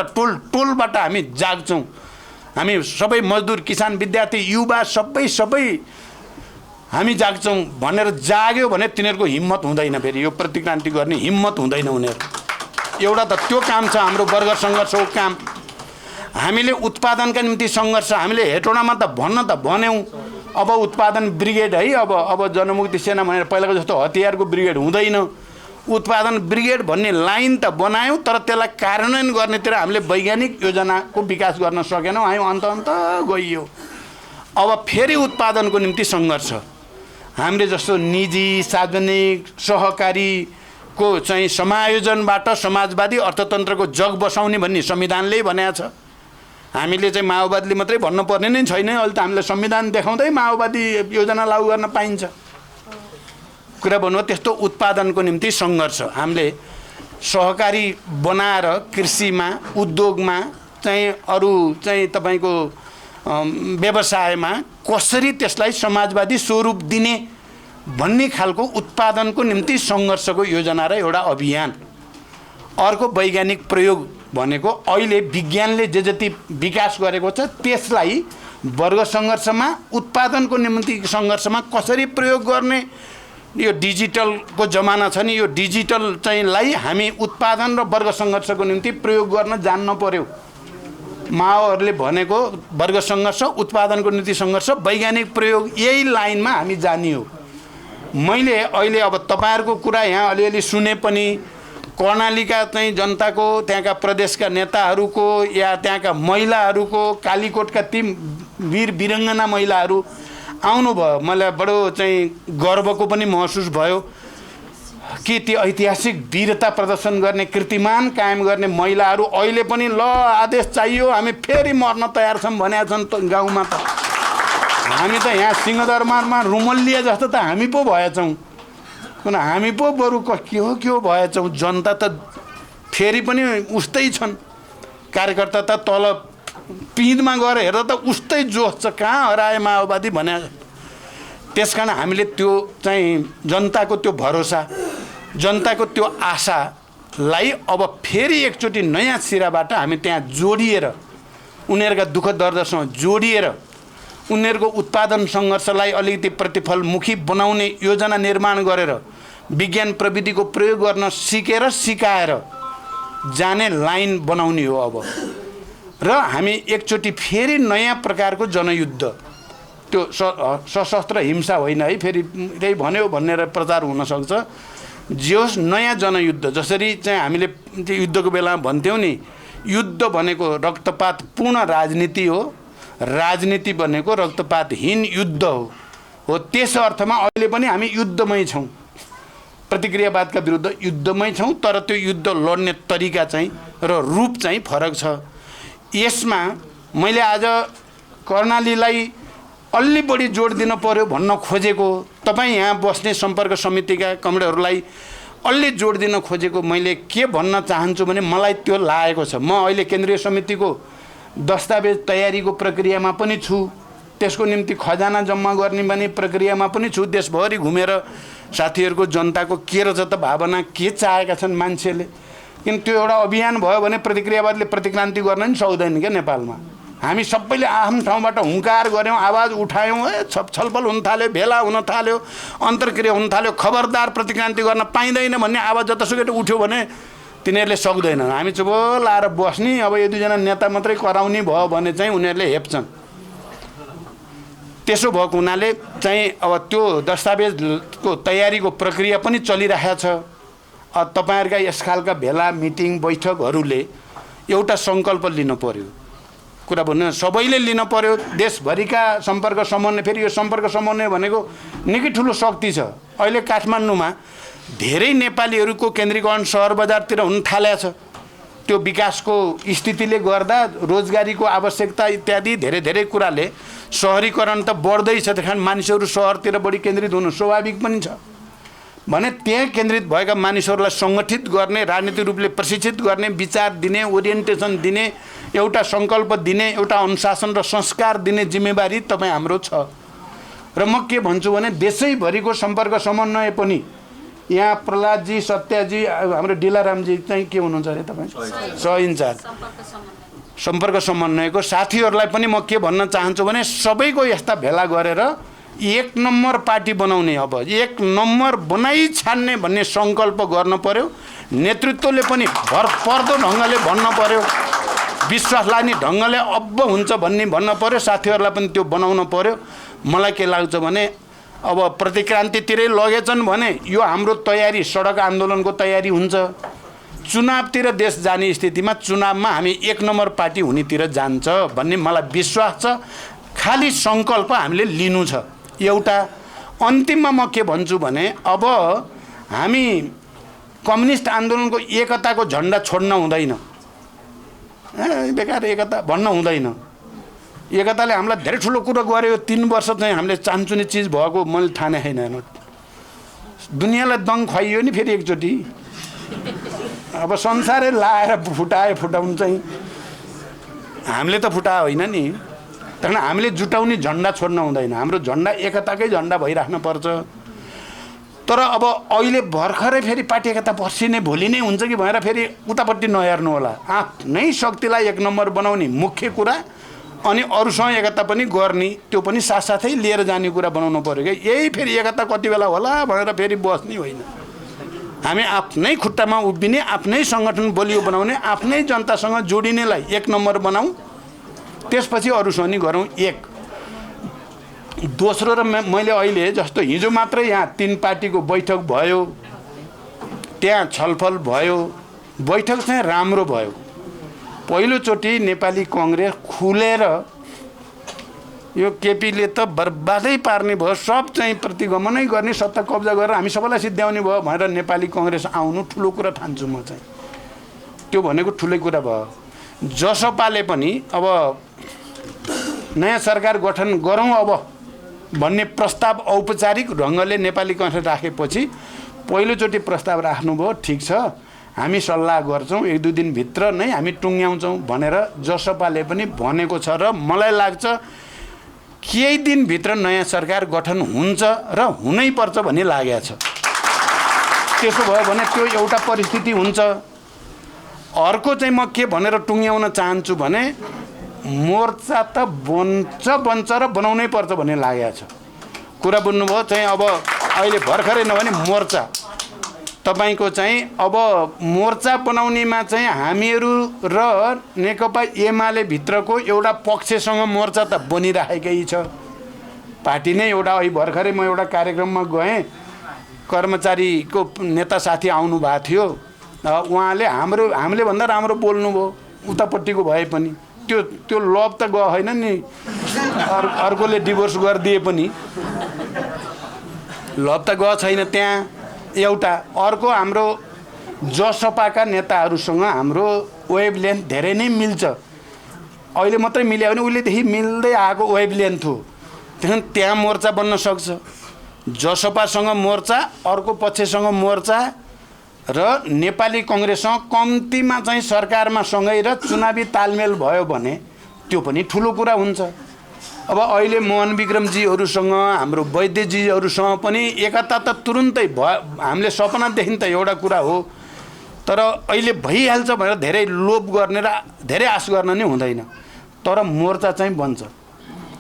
टोलबाट हामी जाग्छौँ। हामी सबै मजदुर, किसान, विद्यार्थी, युवा सबै हामी जाग्छौँ भनेर जाग्यो भने तिनीहरूको हिम्मत हुँदैन, फेरि यो प्रतिक्रान्ति गर्ने हिम्मत हुँदैन उनीहरू। एउटा त त्यो काम छ हाम्रो वर्ग सङ्घर्षको काम। हामीले उत्पादनका निम्ति सङ्घर्ष, हामीले हेटौडामा त भन्यौँ अब उत्पादन ब्रिगेड है, अब जनमुक्ति सेना भनेर पहिलाको जस्तो हतियारको ब्रिगेड हुँदैन। उत्पादन ब्रिगेड भन्ने लाइन त बनायौँ, तर त्यसलाई कार्यान्वयन गर्नेतिर हामीले वैज्ञानिक योजनाको विकास गर्न सकेनौँ। हामी अन्त गइयो। अब फेरि उत्पादनको निम्ति सङ्घर्ष। हामीले जस्तो निजी, सार्वजनिक, सहकारीको चाहिँ समायोजनबाट समाजवादी अर्थतन्त्रको जग बसाउने भन्ने संविधानले भनेको छ। हामीले चाहिँ माओवादीले मात्रै भन्नुपर्ने नै छैन। अहिले त हामीले संविधान देखाउँदै माओवादी योजना लागू गर्न पाइन्छ। कुरा भन्नु त्यस्तो उत्पादनको निम्ति सङ्घर्ष। हामीले सहकारी बनाएर कृषिमा, उद्योगमा चाहिँ अरू चाहिँ तपाईँको व्यवसायमा कसरी त्यसलाई समाजवादी स्वरूप दिने भन्ने खालको उत्पादनको निम्ति सङ्घर्षको योजना र एउटा अभियान। अर्को वैज्ञानिक प्रयोग भनेको अहिले विज्ञानले जे जति विकास गरेको छ त्यसलाई वर्ग सङ्घर्षमा, उत्पादनको निम्ति सङ्घर्षमा कसरी प्रयोग गर्ने। यो डिजिटलको जमाना छ नि, यो डिजिटल चाहिँलाई हामी उत्पादन र वर्ग सङ्घर्षको निम्ति प्रयोग गर्न जान्न पर्यो। माओहरूले भनेको वर्ग सङ्घर्ष, उत्पादनको निम्ति सङ्घर्ष, वैज्ञानिक प्रयोग, यही लाइनमा हामी जाने हो। मैले अहिले अब तपाईँहरूको कुरा यहाँ अलिअलि सुने पनि कर्णालीका चाहिँ जनताको, त्यहाँका प्रदेशका नेताहरूको या त्यहाँका महिलाहरूको, कालीकोटका ती वीर वीरङ्गना महिलाहरू आउनुभयो। मलाई बडो चाहिँ गर्वको पनि महसुस भयो कि ती ऐतिहासिक वीरता प्रदर्शन गर्ने, कीर्तिमान कायम गर्ने महिलाहरू अहिले पनि ल आदेश चाहियो हामी फेरि मर्न तयार छौँ भनेका छन्। त गाउँमा त हामी त यहाँ सिंहदरबारमा रुमल्लिया जस्तो त हामी पो भएछौँ। किन हामी पो बरु के हो भएछौँ। जनता त फेरि पनि उस्तै छन्। कार्यकर्ता त तल पिँधमा गएर हेर्दा त उस्तै जोस छ, कहाँ हराए माओवादी भने। त्यसकारण हामीले त्यो चाहिँ जनताको त्यो भरोसा, जनताको त्यो आशालाई अब फेरि एकचोटि नयाँ सिराबाट हामी त्यहाँ जोडिएर, उनीहरूका दुःख दर्दसँग जोडिएर, उनीहरूको उत्पादन सङ्घर्षलाई अलिकति प्रतिफलमुखी बनाउने योजना निर्माण गरेर विज्ञान प्रविधिको प्रयोग गर्न सिकेर सिकाएर जाने लाइन बनाउने हो अब। र हामी एकचोटि फेरि नयाँ प्रकारको जनयुद्ध, त्यो सशस्त्र हिंसा होइन है, फेरि त्यही भन्यो भनेर प्रचार हुनसक्छ, जे होस् नयाँ जनयुद्ध। जसरी चाहिँ हामीले युद्धको बेलामा भन्थ्यौँ नि, युद्ध भनेको रक्तपात पूर्ण राजनीति हो, राजनीति भनेको रक्तपातहीन युद्ध हो। त्यस अर्थमा अहिले पनि हामी युद्धमै छौँ, प्रतिक्रियावादका विरुद्ध युद्धमै छौँ। तर त्यो युद्ध लड्ने तरिका चाहिँ र रूप चाहिँ फरक छ। यसमा मैले आज कर्णालीलाई अलि बढी जोड दिन पर्यो भन्न खोजेको, तपाईँ यहाँ बस्ने सम्पर्क समितिका कमरेडहरूलाई अलि जोड दिन खोजेको मैले के भन्न चाहन्छु भने मलाई त्यो लागेको छ। म अहिले केन्द्रीय समितिको दस्तावेज तयारीको प्रक्रियामा पनि छु, त्यसको निम्ति खजाना जम्मा गर्ने पनि प्रक्रियामा पनि छु। देशभरि घुमेर साथीहरूको, जनताको के रहेछ त भावना, के चाहेका छन् मान्छेले। किन त्यो एउटा अभियान भयो भने प्रतिक्रियावादले प्रतिक्रान्ति गर्न नि सक्दैन क्या नेपालमा। हामी सबैले आफ्नो ठाउँबाट हुङ्कार गऱ्यौँ, आवाज उठायौँ, छलफल हुन थाल्यो, भेला हुन थाल्यो, अन्तर्क्रिया हुन थाल्यो, खबरदार प्रतिक्रान्ति गर्न पाइँदैन भन्ने आवाज जतासुकै उठ्यो भने तिनीहरूले सक्दैनन्। हामी चुप लाएर बस्ने, अब यो दुईजना नेता मात्रै कराउने भयो भने चाहिँ उनीहरूले हेप्छन्। त्यसो भएको हुनाले चाहिँ अब त्यो दस्तावेजको तयारीको प्रक्रिया पनि चलिरहेको छ। तपाईँहरूका यस खालका भेला, मिटिङ, बैठकहरूले एउटा सङ्कल्प लिनु पर्यो। कुरा भन्नु सबैले लिन पर्यो। देशभरिका सम्पर्क समन्वय, फेरि यो सम्पर्क समन्वय भनेको निकै ठुलो शक्ति छ। अहिले काठमाडौँमा धेरै नेपालीहरूको केन्द्रीकरण सहर बजारतिर हुन थालेको छ। त्यो विकासको स्थितिले गर्दा रोजगारीको आवश्यकता इत्यादि धेरै धेरै कुराले सहरीकरण त बढ्दैछ, त्यही मानिसहरू सहरतिर बढी केन्द्रित हुनु स्वाभाविक पनि छ भने त्यहाँ केन्द्रित भएका मानिसहरूलाई सङ्गठित गर्ने, राजनीतिक रूपले प्रशिक्षित गर्ने, विचार दिने, ओरिएन्टेसन दिने, एउटा सङ्कल्प दिने, एउटा अनुशासन र संस्कार दिने जिम्मेवारी तपाईँ हाम्रो छ। र म के भन्छु भने देशैभरिको सम्पर्क समन्वय पनि यहाँ प्रहलादजी, सत्याजी, हाम्रो डिलारामजी चाहिँ के हुनुहुन्छ अरे तपाईँ सहइन्चार्ज सम्पर्क समन्वयको साथीहरूलाई पनि म के भन्न चाहन्छु भने सबैको यस्ता भेला गरेर एक नम्बर पार्टी बनाउने, अब एक नम्बर बनाइ छान्ने भन्ने सङ्कल्प गर्न पर्यो। नेतृत्वले पनि भरपर्दो ढङ्गले भन्न पर्यो, विश्वास लाग्ने ढङ्गले अब हुन्छ भन्ने भन्न पर्यो, साथीहरूलाई पनि त्यो बनाउन पर्यो। मलाई के लाग्छ भने अब प्रतिक्रान्तितिरै लगेछन् भने यो हाम्रो तयारी, सडक आन्दोलनको तयारी हुन्छ। चुनावतिर देश जाने स्थितिमा चुनावमा हामी एक नम्बर पार्टी हुनेतिर जान्छ भन्ने मलाई विश्वास छ। खालि सङ्कल्प हामीले लिनु छ। एउटा अन्तिममा म के भन्छु भने अब हामी कम्युनिस्ट आन्दोलनको एकताको झन्डा छोड्न हुँदैन, बेकार एकता भन्न हुँदैन। एकताले हामीलाई धेरै ठुलो कुरो गर्यो। 3 वर्ष चाहिँ हामीले चान्चुने चिज भएको मैले ठाने छैन। दुनियाँलाई दङ खुवाइयो नि फेरि एकचोटि, अब संसारै लाएर फुटाउनु चाहिँ हामीले त फुटायो होइन नि। तर हामीले जुटाउने झन्डा छोड्न हुँदैन। हाम्रो झन्डा एकताकै झन्डा भइराख्न पर्छ। तर अब अहिले भर्खरै फेरि पार्टी एकता बसिने भोलि नै हुन्छ कि भनेर फेरि उतापट्टि नहेर्नु होला। आफ्नै शक्तिलाई एक नम्बर बनाउने मुख्य कुरा, अनि अरूसँग एकता पनि गर्ने, त्यो पनि साथसाथै लिएर जाने कुरा बनाउनु पर्यो क्या। यही फेरि एकता कति बेला होला भनेर फेरि बस्ने होइन। हामी आफ्नै खुट्टामा उभिने, आफ्नै सङ्गठन बलियो बनाउने, आफ्नै जनतासँग जोडिनेलाई एक नम्बर बनाऊ, त्यसपछि अरूसँग नि गरौँ एक। दोस्रो र मैले अहिले जस्तो हिजो मात्रै यहाँ 3 पार्टीको बैठक भयो, त्यहाँ छलफल भयो, बैठक चाहिँ राम्रो भयो। पहिलोचोटि नेपाली कङ्ग्रेस खुलेर यो केपीले त बर्बादै पार्ने भयो, सब चाहिँ प्रतिगमनै गर्ने, सत्ता कब्जा गरेर हामी सबैलाई सिद्ध्याउने भयो भनेर नेपाली कङ्ग्रेस आउनु ठुलो कुरा ठान्छु म चाहिँ। त्यो भनेको ठुलै कुरा भयो। जसपाले पनि अब नयाँ सरकार गठन गरौँ अब भन्ने प्रस्ताव औपचारिक ढङ्गले नेपाली कङ्ग्रेस राखेपछि पहिलोचोटि प्रस्ताव राख्नुभयो, ठिक छ हामी सल्लाह गर्छौँ, 1-2 दिनभित्र नै हामी टुङ्ग्याउँछौँ भनेर जसपाले पनि भनेको छ। र मलाई लाग्छ केही दिनभित्र नयाँ सरकार गठन हुन्छ र हुनैपर्छ भन्ने लागेको छ। त्यसो भयो भने त्यो एउटा परिस्थिति हुन्छ। अर्को चाहिँ म के भनेर टुङ्ग्याउन चाहन्छु भने मोर्चा त बन्छ र बनाउनै पर्छ भन्ने लागेको छ। कुरा बुझ्नुभयो चाहिँ। अब अहिले भर्खरै नभने मोर्चा तपाईको चाहिँ अब मोर्चा बनाउनेमा चाहिँ हामीहरू र नेकपा एमाले भित्रको एउटा पक्षसँग मोर्चा त बनिराखेकै छ। पार्टी नै एउटा अहिले भर्खरै म एउटा कार्यक्रममा गएँ, कर्मचारीको नेता साथी आउनु भएको थियो, उहाँले हामीले भन्दा राम्रो बोल्नुभयो उतापट्टिको भए पनि। त्यो लभ त गयो होइन नि, अर्कोले डिभोर्स गरिदिए पनि लभ त गयो छैन त्यहाँ एउटा। अर्को हाम्रो जसपाका नेताहरूसँग हाम्रो वेभलेन्थ धेरै नै मिल्छ। अहिले मात्रै मिल्यो भने उहिलेदेखि मिल्दै आएको वेभलेन्थ हो, त्यहाँ मोर्चा बन्न सक्छ। जसपासँग मोर्चा, अर्को पक्षसँग मोर्चा र नेपाली कङ्ग्रेससँग कम्तीमा चाहिँ सरकारमा सँगै र चुनावी तालमेल भयो भने त्यो पनि ठुलो कुरा हुन्छ। अब अहिले मोहन विक्रमजीहरूसँग, हाम्रो वैद्यजीहरूसँग पनि एकता त तुरुन्तै भयो। हामीले सपना देखि त एउटा कुरा हो, तर अहिले भइहाल्छ भनेर धेरै लोभ गर्ने र धेरै आश गर्न नै हुँदैन। तर मोर्चा चाहिँ बन्छ।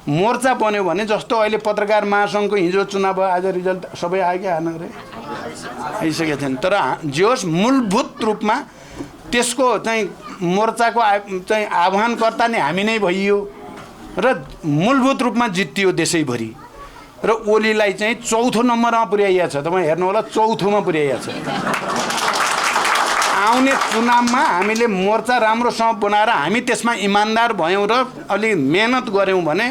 मोर्चा बन्यो भने जस्तो अहिले पत्रकार महासङ्घको हिजो चुनाव भयो, आज रिजल्ट सबै आयो कि आएन रे, आइसकेको थिएन। तर जे होस् मूलभूत रूपमा त्यसको चाहिँ मोर्चाको चाहिँ आह्वानकर्ता नै हामी नै भइयो र मूलभूत रूपमा जित्तियो देशैभरि। र ओलीलाई चाहिँ 4थो नम्बरमा पुर्याइएको छ। तपाईँ हेर्नु होला, 4थोमा पुर्याइएको छ। आउने चुनावमा हामीले मोर्चा राम्रोसँग बनाएर हामी त्यसमा इमान्दार भयौँ र अलि मेहनत गऱ्यौँ भने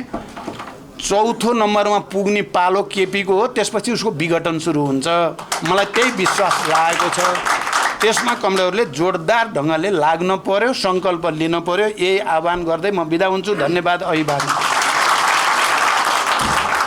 4थो नम्बरमा पुग्ने पालो केपीको हो। त्यसपछि उसको विघटन सुरु हुन्छ। मलाई त्यही विश्वास लागेको छ। त्यसमा कमरेडहरूले जोरदार ढङ्गले लाग्न पर्यो, सङ्कल्प लिन पर्यो। यही आह्वान गर्दै म बिदा हुन्छु। धन्यवाद। अभिवादन।